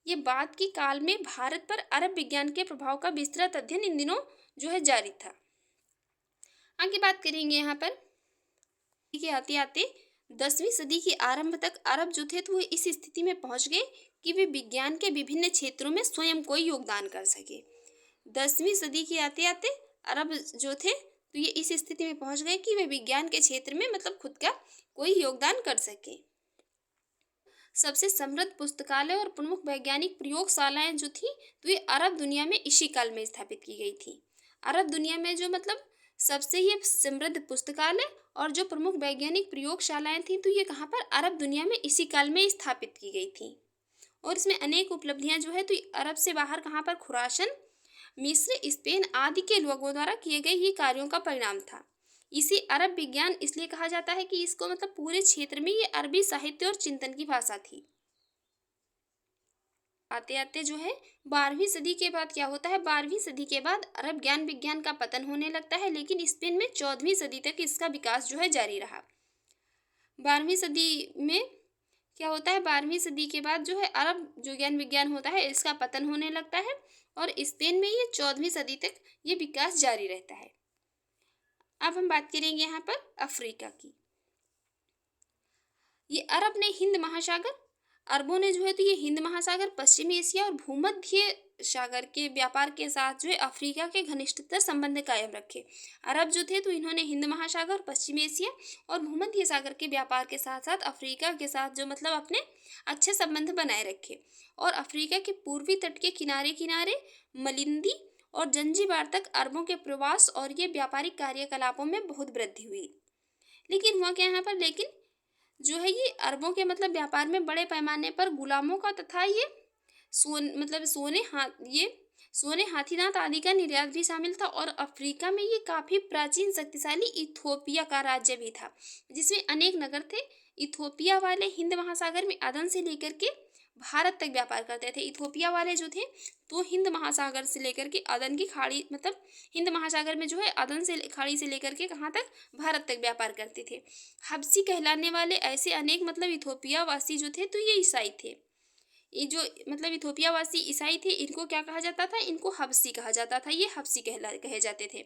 ये बाद की काल में भारत पर अरब विज्ञान के प्रभाव का विस्तृत अध्ययन इन दिनों जो है जारी था। आगे बात करेंगे यहाँ पर के आते आते 10वीं सदी के आरंभ तक अरब जो थे तो वो इस स्थिति में पहुंच गए कि वे विज्ञान के विभिन्न क्षेत्रों में स्वयं कोई योगदान कर सके। 10वीं सदी के आते आते अरब जो थे तो ये इस स्थिति में पहुंच गए कि वे विज्ञान के क्षेत्र में मतलब खुद का कोई योगदान कर सके। सबसे समृद्ध पुस्तकालय और प्रमुख वैज्ञानिक प्रयोगशालाएं जो थी तो ये अरब दुनिया में इसी काल में स्थापित की गई थी। अरब दुनिया में जो मतलब सबसे ये समृद्ध पुस्तकालय और जो प्रमुख वैज्ञानिक प्रयोगशालाएं थी तो ये कहाँ पर? अरब दुनिया में इसी काल में स्थापित की गई थी। और इसमें अनेक उपलब्धियां जो है तो अरब से बाहर कहाँ पर? खुरासन, मिस्र, स्पेन आदि के लोगों द्वारा किए गए ये कार्यों का परिणाम था। इसी अरब विज्ञान इसलिए कहा जाता है कि इसको मतलब पूरे क्षेत्र में ये अरबी साहित्य और चिंतन की भाषा थी। आते आते जो है 12वीं सदी के बाद क्या होता है? 12वीं सदी के बाद अरब ज्ञान विज्ञान का पतन होने लगता है, लेकिन स्पेन में 14वीं सदी तक इसका विकास जो है जारी रहा। 12वीं सदी में क्या होता है? 12वीं सदी के बाद जो है अरब जो ज्ञान विज्ञान होता है इसका पतन होने लगता है और स्पेन में ये 14वीं सदी तक ये विकास जारी रहता है। अब हम बात करेंगे यहाँ पर अफ्रीका की। ये अरबों ने जो है तो ये हिंद महासागर, पश्चिमी एशिया और भूमध्य सागर के व्यापार के साथ जो है अफ्रीका के घनिष्ठतर संबंध कायम रखे। अरब जो थे तो इन्होंने हिंद महासागर, पश्चिम एशिया और भूमध्य सागर के व्यापार के साथ साथ अफ्रीका के साथ जो मतलब अपने अच्छे संबंध बनाए रखे। और अफ्रीका के पूर्वी तट के किनारे किनारे मलिंदी और जंजीबार तक अरबों के प्रवास और ये व्यापारिक कार्यकलापों में बहुत वृद्धि हुई। लेकिन हुआ क्या यहाँ पर, लेकिन जो है ये अरबों के मतलब व्यापार में बड़े पैमाने पर गुलामों का तथा ये सोने हाथीदांत आदि का निर्यात भी शामिल था। और अफ्रीका में ये काफी प्राचीन शक्तिशाली इथोपिया का राज्य भी था, जिसमें अनेक नगर थे। इथोपिया वाले हिंद महासागर में अदन से लेकर के भारत तक व्यापार करते थे। इथोपिया वाले जो थे तो हिंद महासागर से लेकर के अदन की खाड़ी मतलब हिंद महासागर में जो है अदन से खाड़ी से लेकर के कहाँ तक, भारत तक व्यापार करते थे। हबसी कहलाने वाले ऐसे अनेक मतलब इथोपिया वासी जो थे तो ये ईसाई थे। ये जो मतलब इथोपिया वासी ईसाई थे, इनको क्या कहा जाता था, इनको हबसी कहा जाता था। ये हबसी कहे जाते थे।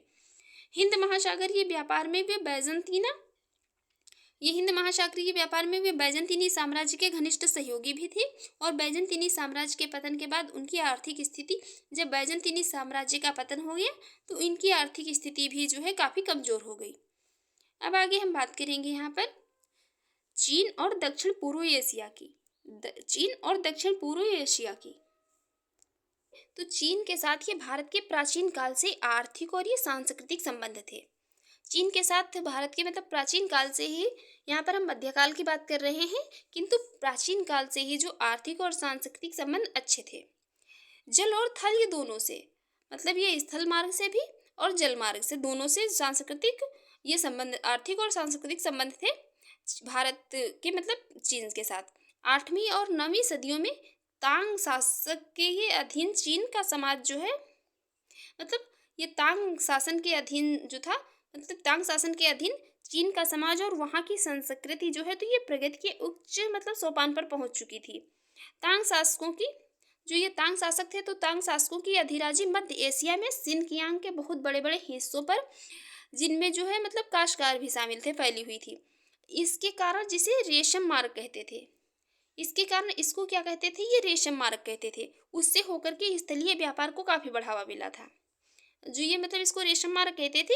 हिंद महासागर ये व्यापार में वे बैजंतीना ये हिंद महासागरीय व्यापार में वे बैजंतीनी साम्राज्य के घनिष्ठ सहयोगी भी थे। और बैजंतीनी साम्राज्य के पतन के बाद उनकी आर्थिक स्थिति, जब बैजंतीनी साम्राज्य का पतन हो गया तो इनकी आर्थिक स्थिति भी जो है काफी कमजोर हो गई। अब आगे हम बात करेंगे यहाँ पर चीन और दक्षिण पूर्व एशिया की। चीन और दक्षिण पूर्व एशिया की तो चीन के साथ ये भारत के प्राचीन काल से आर्थिक और ये सांस्कृतिक संबंध थे। चीन के साथ भारत के मतलब प्राचीन काल से ही, यहाँ पर हम मध्यकाल की बात कर रहे हैं, किंतु प्राचीन काल से ही जो आर्थिक और सांस्कृतिक संबंध अच्छे थे। जल और थल ये दोनों से, मतलब ये स्थल मार्ग से भी और जल मार्ग से, दोनों से सांस्कृतिक ये संबंध, आर्थिक और सांस्कृतिक संबंध थे भारत के मतलब चीन के साथ। 8वीं और 9वीं सदियों में तांग शासक के ये अधीन चीन का समाज जो है, मतलब ये तांग शासन के अधीन जो था, मतलब तांग शासन के अधीन चीन का समाज और वहाँ की संस्कृति जो है तो ये प्रगति के उच्च मतलब सोपान पर पहुंच चुकी थी। तांग शासकों की जो ये तांग शासक थे तो तांग शासकों की अधिराज्य मध्य एशिया में सिनकियांग के बहुत बड़े बड़े हिस्सों पर, जिनमें जो है मतलब काश्तकार भी शामिल थे, फैली हुई थी। इसके कारण जिसे रेशम मार्ग कहते थे, इसके कारण इसको क्या कहते थे, ये रेशम मार्ग कहते थे। उससे होकर के स्थलीय व्यापार को काफी बढ़ावा मिला था। जो ये मतलब इसको रेशम मार्ग कहते थे,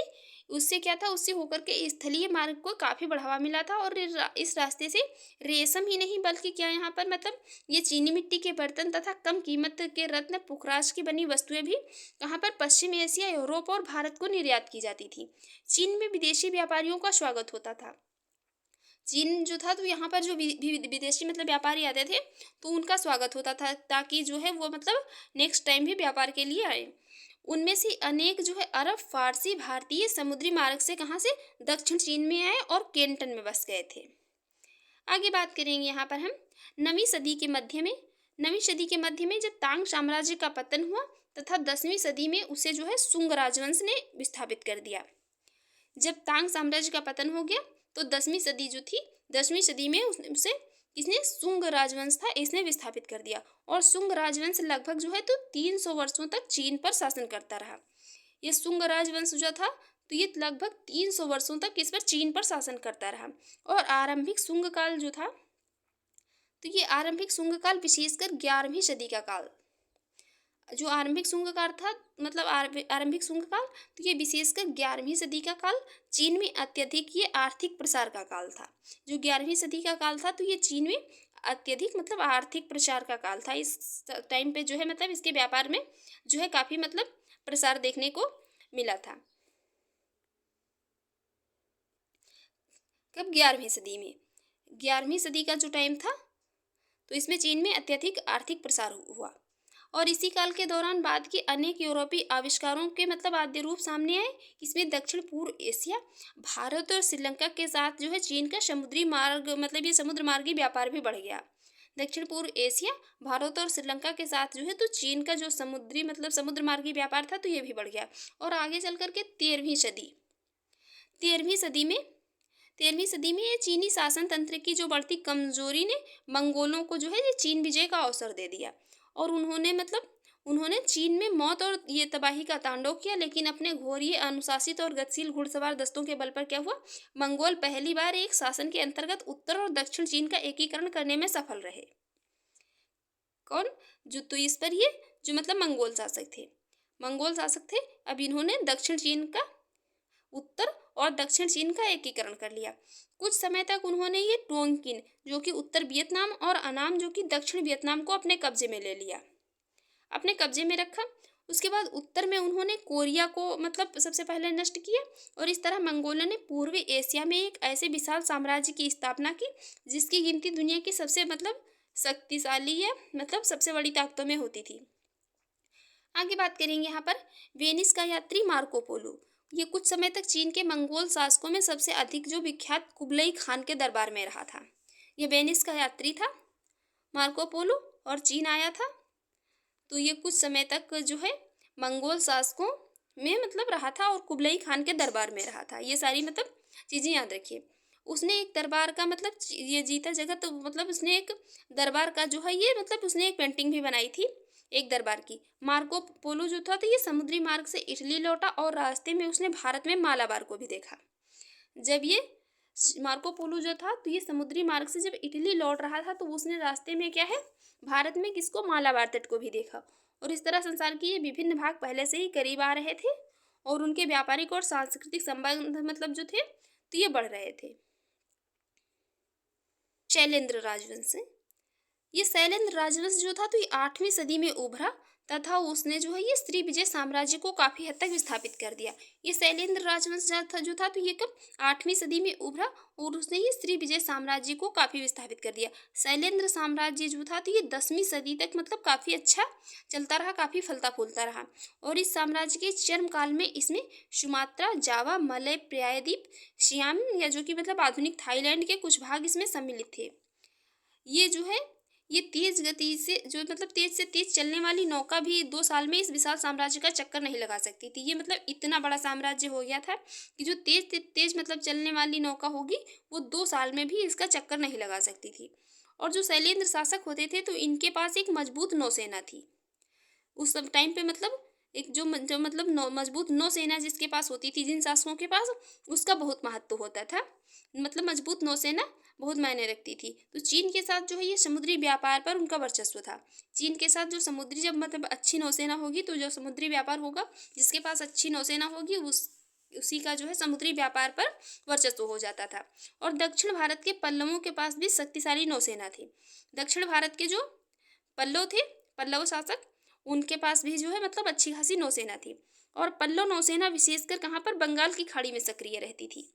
उससे क्या था, उससे होकर के स्थलीय मार्ग को काफी बढ़ावा मिला था। और इस रास्ते से रेशम ही नहीं बल्कि क्या यहाँ पर मतलब ये चीनी मिट्टी के बर्तन तथा कम कीमत के रत्न पुखराज की बनी वस्तुएं भी कहाँ पर पश्चिम एशिया, यूरोप और भारत को निर्यात की जाती थी। चीन में विदेशी व्यापारियों का स्वागत होता था। चीन जो था तो यहाँ पर जो विदेशी मतलब व्यापारी आते थे तो उनका स्वागत होता था, ताकि जो है वो मतलब नेक्स्ट टाइम भी व्यापार के लिए आए। उनमें से अनेक जो है अरब, फारसी, भारतीय समुद्री मार्ग से कहाँ से, दक्षिण चीन में आए और केंटन में बस गए थे। आगे बात करेंगे यहाँ पर हम 9वीं सदी के मध्य में। 9वीं सदी के मध्य में जब तांग साम्राज्य का पतन हुआ तथा 10वीं सदी में उसे जो है सुंग राजवंश ने विस्थापित कर दिया। जब तांग साम्राज्य का पतन हो गया तो 10वीं सदी जो थी, 10वीं सदी में उसे किसने, सुंग राजवंश था, इसने विस्थापित कर दिया। और सुंग राजवंश लगभग जो है तो 300 वर्षों तक चीन पर शासन करता रहा। ये सुंग राजवंश जो था तो ये लगभग 300 वर्षों तक इस पर चीन पर शासन करता रहा। और आरंभिक सुंग काल जो था तो ये आरंभिक सुंग काल विशेषकर 11वीं सदी का काल, जो आरंभिक सुंग काल था मतलब आरंभिक सुंग काल तो ये विशेषकर 11वीं सदी का काल चीन में अत्यधिक ये आर्थिक प्रसार का काल था। जो 11वीं सदी का काल था तो ये चीन में अत्यधिक मतलब आर्थिक प्रसार का काल था। इस टाइम पे जो है मतलब इसके व्यापार में जो है काफी मतलब प्रसार देखने को मिला था। कब, 11वीं सदी में। 11वीं सदी का जो टाइम था तो इसमें चीन में अत्यधिक आर्थिक प्रसार हुआ। और इसी काल के दौरान बाद के अनेक यूरोपीय आविष्कारों के मतलब आद्य रूप सामने आए। इसमें दक्षिण पूर्व एशिया, भारत और श्रीलंका के साथ जो है चीन का समुद्री मार्ग मतलब ये समुद्र मार्गी व्यापार भी बढ़ गया। दक्षिण पूर्व एशिया, भारत और श्रीलंका के साथ जो है तो चीन का जो समुद्री मतलब समुद्र मार्गी व्यापार था तो ये भी बढ़ गया। और आगे चल करके 13वीं सदी में ये चीनी शासन तंत्र की जो बढ़ती कमजोरी ने मंगोलों को जो है ये चीन विजय का अवसर दे दिया। और उन्होंने चीन में मौत और ये तबाही का तांडव किया। लेकिन अपने घोर ये अनुशासित और गतिशील घुड़सवार दस्तों के बल पर क्या हुआ, मंगोल पहली बार एक शासन के अंतर्गत उत्तर और दक्षिण चीन का एकीकरण करने में सफल रहे। कौन, जो तो इस पर ये जो मतलब मंगोल शासक थे। मंगोल शासक थे। अब इन्होंने दक्षिण चीन का, उत्तर और दक्षिण चीन का एकीकरण कर लिया। कुछ समय तक उन्होंने ये टोंगकिन जो कि उत्तर वियतनाम और अनाम जो कि दक्षिण वियतनाम को अपने कब्जे में ले लिया, अपने कब्जे में रखा। उसके बाद उत्तर में उन्होंने कोरिया को मतलब सबसे पहले नष्ट किया और इस तरह मंगोलों ने पूर्वी एशिया में एक ऐसे विशाल साम्राज्य की स्थापना की जिसकी गिनती दुनिया की सबसे मतलब शक्तिशाली या मतलब सबसे बड़ी ताकतों में होती थी। आगे बात करेंगे यहाँ पर वेनिस का यात्री मार्को पोलो। ये कुछ समय तक चीन के मंगोल शासकों में सबसे अधिक जो विख्यात कुबलई खान के दरबार में रहा था। ये वेनिस का यात्री था मार्को पोलो और चीन आया था। तो ये कुछ समय तक जो है मंगोल शासकों में मतलब रहा था और कुबलई खान के दरबार में रहा था। ये सारी मतलब चीज़ें याद रखिए। उसने एक दरबार का मतलब ये जीता जगत तो मतलब उसने एक दरबार का जो है ये मतलब उसने एक पेंटिंग भी बनाई थी एक दरबार की। मार्को पोलो जो था तो ये समुद्री मार्ग से इटली लौटा और रास्ते में उसने भारत में मालाबार को भी देखा। जब ये मार्को पोलो जो था तो ये समुद्री मार्ग से जब इटली लौट रहा था तो उसने रास्ते में क्या है भारत में किसको, मालाबार तट को भी देखा। और इस तरह संसार के ये विभिन्न भाग पहले से ही करीब आ रहे थे और उनके व्यापारिक और सांस्कृतिक संबंध मतलब जो थे तो ये बढ़ रहे थे। शैलेंद्र राजवंश, ये शैलेंद्र राजवंश जो था तो ये 8वीं सदी में उभरा तथा उसने जो है ये श्री विजय साम्राज्य को काफी हद तक विस्थापित कर दिया। ये शैलेंद्र राजवंश जो था तो ये कब 8वीं सदी में उभरा और उसने ये श्री विजय साम्राज्य को काफी विस्थापित कर दिया। शैलेंद्र साम्राज्य जो था तो ये 10वीं सदी तक मतलब काफी अच्छा चलता रहा, काफी फलता फूलता रहा। और इस साम्राज्य के चरम काल में इसमें सुमात्रा, जावा, मलय प्रायद्वीप, सियाम या जो कि मतलब आधुनिक थाईलैंड के कुछ भाग इसमें सम्मिलित थे। ये जो है ये तेज गति से जो मतलब तेज से तेज चलने वाली नौका भी 2 साल में इस विशाल साम्राज्य का चक्कर नहीं लगा सकती थी। ये मतलब इतना बड़ा साम्राज्य हो गया था कि जो तेज तेज मतलब चलने वाली नौका होगी वो 2 साल में भी इसका चक्कर नहीं लगा सकती थी। और जो शैलेंद्र शासक होते थे तो इनके पास एक मजबूत नौसेना थी उस सब टाइम पे। मतलब एक जो मतलब मजबूत नौसेना जिसके पास होती थी, जिन शासकों के पास, उसका बहुत महत्व होता था। मतलब मजबूत नौसेना बहुत मायने रखती थी। तो चीन के साथ जो है ये समुद्री व्यापार पर उनका वर्चस्व था। चीन के साथ जो समुद्री जब मतलब अच्छी नौसेना होगी तो जो समुद्री व्यापार होगा, जिसके पास अच्छी नौसेना होगी उसी का जो है समुद्री व्यापार पर वर्चस्व हो जाता था। और दक्षिण भारत के पल्लवों के पास भी शक्तिशाली नौसेना थी। दक्षिण भारत के जो पल्लव थे, पल्लव शासक, उनके पास भी जो है मतलब अच्छी खासी नौसेना थी। और पल्लव नौसेना विशेषकर कहाँ पर, बंगाल की खाड़ी में सक्रिय रहती थी।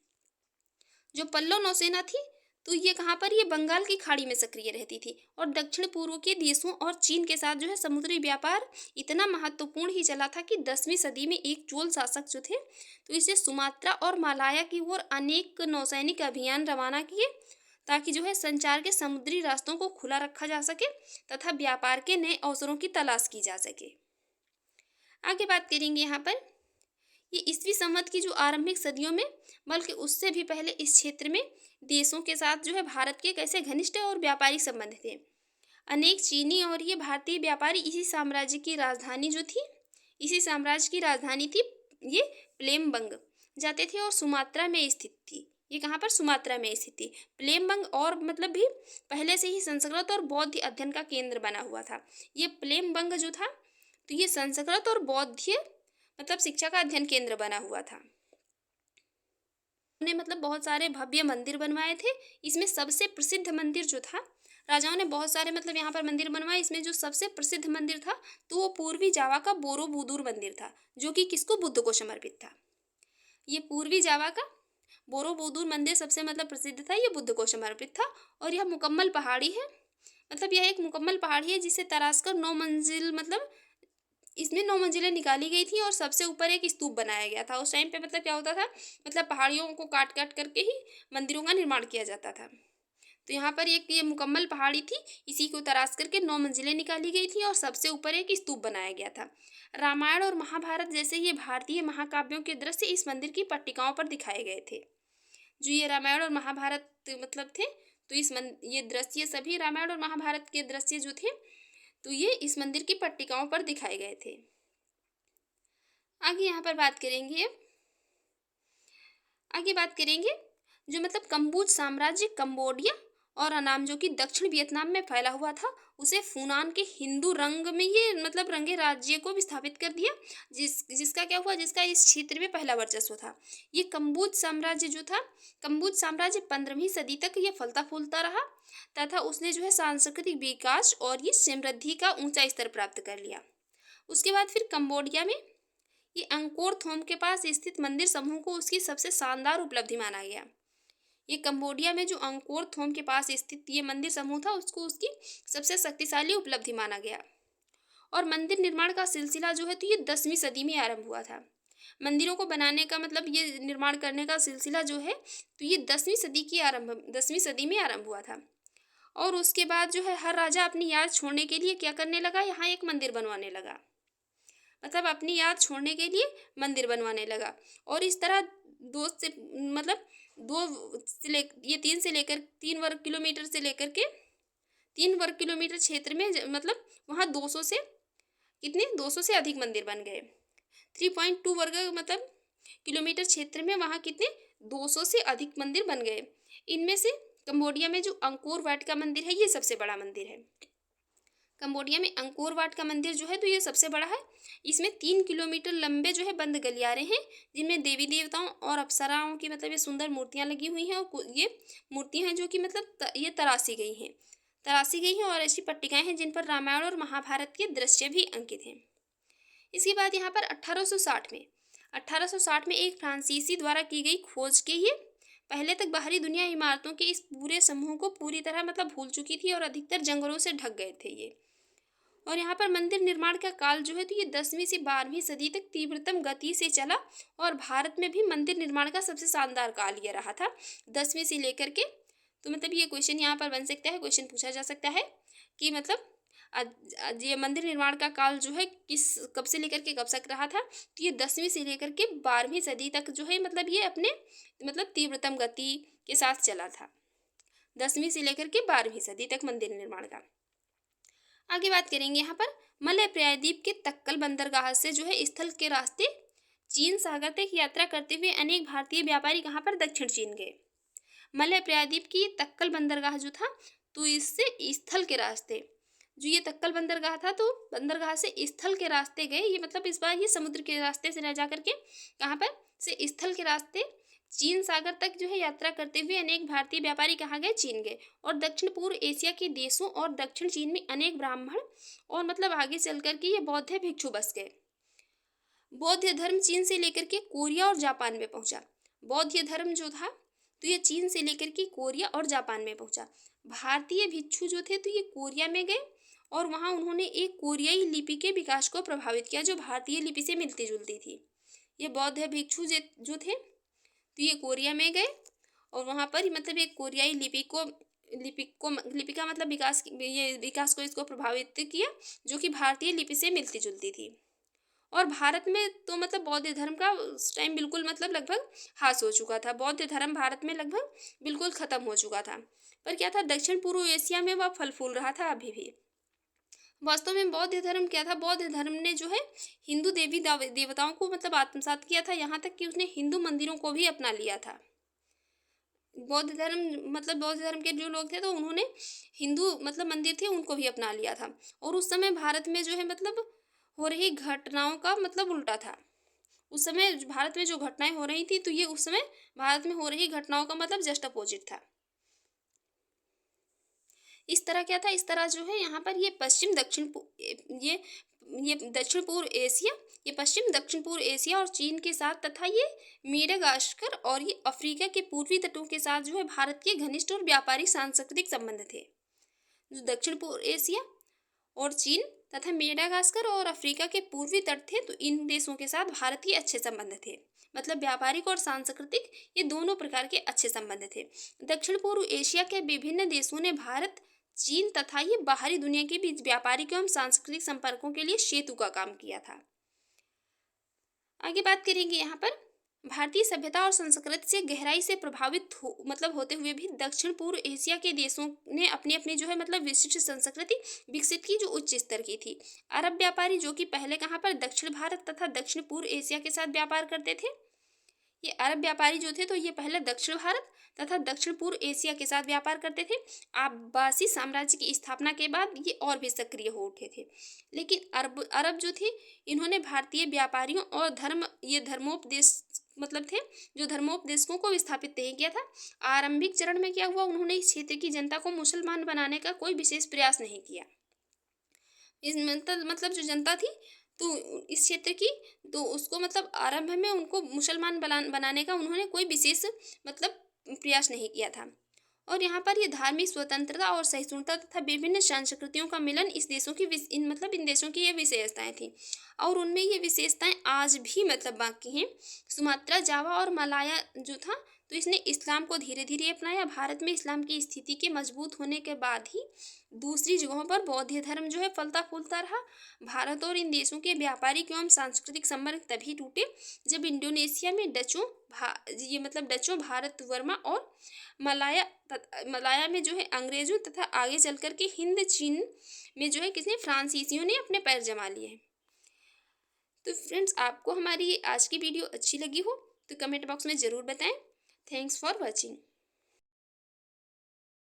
जो पल्लव नौसेना थी तो ये कहाँ पर, ये बंगाल की खाड़ी में सक्रिय रहती थी। और दक्षिण पूर्व के देशों और चीन के साथ जो है समुद्री व्यापार इतना महत्वपूर्ण ही चला था कि 10वीं सदी में एक चोल शासक जो थे तो इसे सुमात्रा और मालाया की ओर अनेक नौसैनिक अभियान रवाना किए ताकि जो है संचार के समुद्री रास्तों को खुला रखा जा सके तथा व्यापार के नए अवसरों की तलाश की जा सके। आगे बात करेंगे यहाँ पर ये ईस्वी संवत की जो आरंभिक सदियों में, बल्कि उससे भी पहले इस क्षेत्र में देशों के साथ जो है भारत के कैसे घनिष्ठ और व्यापारिक संबंध थे। अनेक चीनी और ये भारतीय व्यापारी इसी साम्राज्य की राजधानी जो थी, इसी साम्राज्य की राजधानी थी ये प्लेमबंग जाते थे और सुमात्रा में स्थित थी। ये कहाँ पर, सुमात्रा में स्थित थी। प्लेमबंग और मतलब भी पहले से ही संस्कृत और बौद्ध अध्ययन का केंद्र बना हुआ था। ये प्लेमबंग जो था तो ये संस्कृत और बौद्ध मतलब शिक्षा का अध्ययन केंद्र बना हुआ था। उन्होंने मतलब बहुत सारे भव्य मंदिर बनवाए थे। इसमें सबसे प्रसिद्ध मंदिर जो था, राजाओं ने बहुत सारे मतलब यहाँ पर मंदिर बनवाए। इसमें जो सबसे प्रसिद्ध मंदिर था तो वो पूर्वी जावा का बोरोबुदुर मंदिर था जो कि किसको, बुद्ध को समर्पित था। ये पूर्वी जावा का बोरोबुदुर मंदिर सबसे मतलब प्रसिद्ध था, ये बुद्ध को समर्पित था। और यह मुकम्मल पहाड़ी है, मतलब यह एक मुकम्मल पहाड़ी है जिसे तराश कर 9 मंजिल मतलब इसमें 9 मंजिलें निकाली गई थी और सबसे ऊपर एक स्तूप बनाया गया था। उस टाइम पे मतलब क्या होता था, मतलब पहाड़ियों को काट काट करके ही मंदिरों का निर्माण किया जाता था। तो यहाँ पर एक ये मुकम्मल पहाड़ी थी, इसी को तराश करके 9 मंजिलें निकाली गई थी और सबसे ऊपर एक स्तूप बनाया गया था। रामायण और महाभारत जैसे ये भारतीय महाकाव्यों के दृश्य इस मंदिर की पट्टिकाओं पर दिखाए गए थे। जो ये रामायण और महाभारत मतलब थे तो ये दृश्य सभी रामायण और महाभारत के दृश्य जो थे तो ये इस मंदिर की पट्टिकाओं पर दिखाए गए थे। आगे यहाँ पर बात करेंगे, जो मतलब कम्बोज साम्राज्य, कंबोडिया और अनाम जो कि दक्षिण वियतनाम में फैला हुआ था, उसे फूनान के हिंदू रंग में ये मतलब रंगे राज्य को विस्थापित कर दिया, जिसका क्या हुआ, जिसका इस क्षेत्र में पहला वर्चस्व था। ये कम्बोज साम्राज्य जो था, कम्बोज साम्राज्य 15वीं सदी तक ये फलता फूलता रहा तथा उसने जो है सांस्कृतिक विकास और ये समृद्धि का ऊंचा स्तर प्राप्त कर लिया। उसके बाद फिर कंबोडिया में ये अंकोर थोम के पास स्थित मंदिर समूह को उसकी सबसे शानदार उपलब्धि माना गया। ये कंबोडिया में जो अंकोर थोम के पास स्थित ये मंदिर समूह था उसको उसकी सबसे शक्तिशाली उपलब्धि माना गया। और मंदिर निर्माण का सिलसिला जो है तो ये 10वीं सदी में आरंभ हुआ था। मंदिरों को बनाने का मतलब ये निर्माण करने का सिलसिला जो है तो ये 10वीं सदी में आरंभ हुआ था। और उसके बाद जो है हर राजा अपनी याद छोड़ने के लिए क्या करने लगा, यहाँ एक मंदिर बनवाने लगा। मतलब अपनी याद छोड़ने के लिए मंदिर बनवाने लगा। और इस तरह दो से मतलब ये 3 वर्ग किलोमीटर से लेकर के 3 वर्ग किलोमीटर क्षेत्र में मतलब वहाँ 200 से कितने 200 से अधिक मंदिर बन गए। 3.2 वर्ग मतलब किलोमीटर क्षेत्र में वहाँ कितने 200 से अधिक मंदिर बन गए। इनमें से कंबोडिया में जो अंकोर वाट का मंदिर है ये सबसे बड़ा मंदिर है। कंबोडिया में अंकोर वाट का मंदिर जो है तो ये सबसे बड़ा है। इसमें 3 किलोमीटर लंबे जो है बंद गलियारे हैं जिनमें देवी देवताओं और अप्सराओं की मतलब ये सुंदर मूर्तियां लगी हुई हैं। और ये मूर्तियां हैं जो कि मतलब ये तराशी गई हैं और ऐसी पट्टिकाएं हैं जिन पर रामायण और महाभारत के दृश्य भी अंकित हैं। इसके बाद यहाँ पर 1860 में एक फ्रांसीसी द्वारा की गई खोज के ये पहले तक बाहरी दुनिया इमारतों के इस पूरे समूह को पूरी तरह मतलब भूल चुकी थी और अधिकतर जंगलों से ढक गए थे ये। और यहाँ पर मंदिर निर्माण का काल जो है तो ये 10वीं से 12वीं सदी तक तीव्रतम गति से चला। और भारत में भी मंदिर निर्माण का सबसे शानदार काल ये रहा था 10वीं से लेकर के। तो मतलब ये क्वेश्चन यहाँ पर बन सकता है, क्वेश्चन पूछा जा सकता है कि मतलब ये मंदिर निर्माण का काल जो है कब से लेकर के कब तक रहा था। तो ये 10वीं से लेकर के 12वीं सदी तक जो है मतलब ये अपने मतलब तीव्रतम गति के साथ चला था। 10वीं से लेकर के 12वीं सदी तक मंदिर निर्माण का। आगे बात करेंगे यहाँ पर मलय प्रायद्वीप के तक्कल बंदरगाह से जो है स्थल के रास्ते चीन सागर तक यात्रा करते हुए अनेक भारतीय व्यापारी कहाँ पर दक्षिण चीन गए। मलय प्रायद्वीप की तक्कल बंदरगाह जो था तो इससे स्थल के रास्ते जो ये तक्कल बंदरगाह था तो बंदरगाह से स्थल के रास्ते गए। ये मतलब इस बार ये समुद्र के रास्ते से न जा करके कहाँ पर से स्थल के रास्ते चीन सागर तक जो है यात्रा करते हुए अनेक भारतीय व्यापारी कहाँ गए, चीन गए। और दक्षिण पूर्व एशिया के देशों और दक्षिण चीन में अनेक ब्राह्मण और मतलब आगे चल कर के ये बौद्ध भिक्षु बस गए। बौद्ध धर्म चीन से लेकर के कोरिया और जापान में पहुंचा। बौद्ध धर्म जो था तो ये चीन से लेकर के कोरिया और जापान में पहुंचा। भारतीय भिक्षु जो थे तो ये कोरिया में गए और वहाँ उन्होंने एक कोरियाई लिपि के विकास को प्रभावित किया जो भारतीय लिपि से मिलती जुलती थी। ये बौद्ध भिक्षु जो थे तो ये कोरिया में गए और वहाँ पर मतलब एक कोरियाई लिपि का मतलब विकास को इसको प्रभावित किया जो कि भारतीय लिपि से मिलती जुलती थी। और भारत में तो मतलब बौद्ध धर्म का उस टाइम बिल्कुल मतलब लगभग ह्रास हो चुका था। बौद्ध धर्म भारत में लगभग बिल्कुल खत्म हो चुका था। पर क्या था, दक्षिण पूर्व एशिया में वह फल फूल रहा था अभी भी। वास्तव में बौद्ध धर्म क्या था, बौद्ध धर्म ने जो है हिंदू देवी देवताओं को मतलब आत्मसात किया था। यहाँ तक कि उसने हिंदू मंदिरों को भी अपना लिया था। बौद्ध धर्म के जो लोग थे तो उन्होंने हिंदू मतलब मंदिर थे उनको भी अपना लिया था। और उस समय भारत में जो है मतलब हो रही घटनाओं का मतलब उल्टा था। उस समय भारत में जो घटनाएं हो रही थी तो ये उस समय भारत में हो रही घटनाओं का मतलब जस्ट अपोजिट था। इस तरह क्या था, इस तरह जो है यहाँ पर ये पश्चिम दक्षिण पूर्व एशिया और चीन के साथ तथा ये मेडागास्कर और ये अफ्रीका के पूर्वी तटों के साथ जो है भारत के घनिष्ठ और व्यापारिक सांस्कृतिक संबंध थे। जो दक्षिण पूर्व एशिया और चीन तथा मेडागास्कर और अफ्रीका के पूर्वी तट थे तो इन देशों के साथ भारत के अच्छे संबंध थे। मतलब व्यापारिक और सांस्कृतिक ये दोनों प्रकार के अच्छे संबंध थे। दक्षिण पूर्व एशिया के विभिन्न देशों ने भारत, चीन तथा ये बाहरी दुनिया के बीच व्यापारिक एवं सांस्कृतिक संपर्कों के लिए सेतु का काम किया था। आगे बात करेंगे यहाँ पर भारतीय सभ्यता और संस्कृति से गहराई से प्रभावित होते हुए भी दक्षिण पूर्व एशिया के देशों ने अपनी अपनी जो है मतलब विशिष्ट संस्कृति विकसित की जो उच्च स्तर की थी। अरब व्यापारी जो कि पहले कहाँ पर दक्षिण भारत तथा दक्षिण पूर्व एशिया के साथ व्यापार करते थे, ये अरब व्यापारी जो थे तो ये पहले दक्षिण भारत तथा दक्षिण पूर्व एशिया के साथ व्यापार करते थे। अब्बासी साम्राज्य की स्थापना के बाद ये और भी सक्रिय हो उठे थे। लेकिन अरब अरब जो थे इन्होंने भारतीय व्यापारियों और धर्मोपदेश मतलब थे जो धर्मोपदेशकों को विस्थापित नहीं किया था। आरंभिक चरण में क्या हुआ, उन्होंने इस क्षेत्र की जनता को मुसलमान बनाने का कोई विशेष प्रयास नहीं किया। इस मतलब जो जनता थी तो इस क्षेत्र की, तो उसको मतलब आरंभ में उनको मुसलमान बनाने का उन्होंने कोई विशेष मतलब प्रयास नहीं किया था। और यहाँ पर ये धार्मिक स्वतंत्रता और सहिष्णुता तथा विभिन्न संस्कृतियों का मिलन इस देशों की इन देशों की ये विशेषताएं थी। और उनमें ये विशेषताएं आज भी मतलब बाकी हैं। सुमात्रा, जावा और मलाया जो था तो इसने इस्लाम को धीरे धीरे अपनाया। भारत में इस्लाम की स्थिति के मजबूत होने के बाद ही दूसरी जगहों पर बौद्ध धर्म जो है फलता फूलता रहा। भारत और इन देशों के व्यापारिक एवं सांस्कृतिक संबंध तभी टूटे जब इंडोनेशिया में डचों, भारत वर्मा और मलाया में जो है अंग्रेजों तथा आगे चल कर के हिंद चीन में जो है किसने, फ्रांसीसियों ने अपने पैर जमा लिए हैं। तो फ्रेंड्स, आपको हमारी ये आज की वीडियो अच्छी लगी हो तो कमेंट बॉक्स में ज़रूर बताएं। Thanks for watching.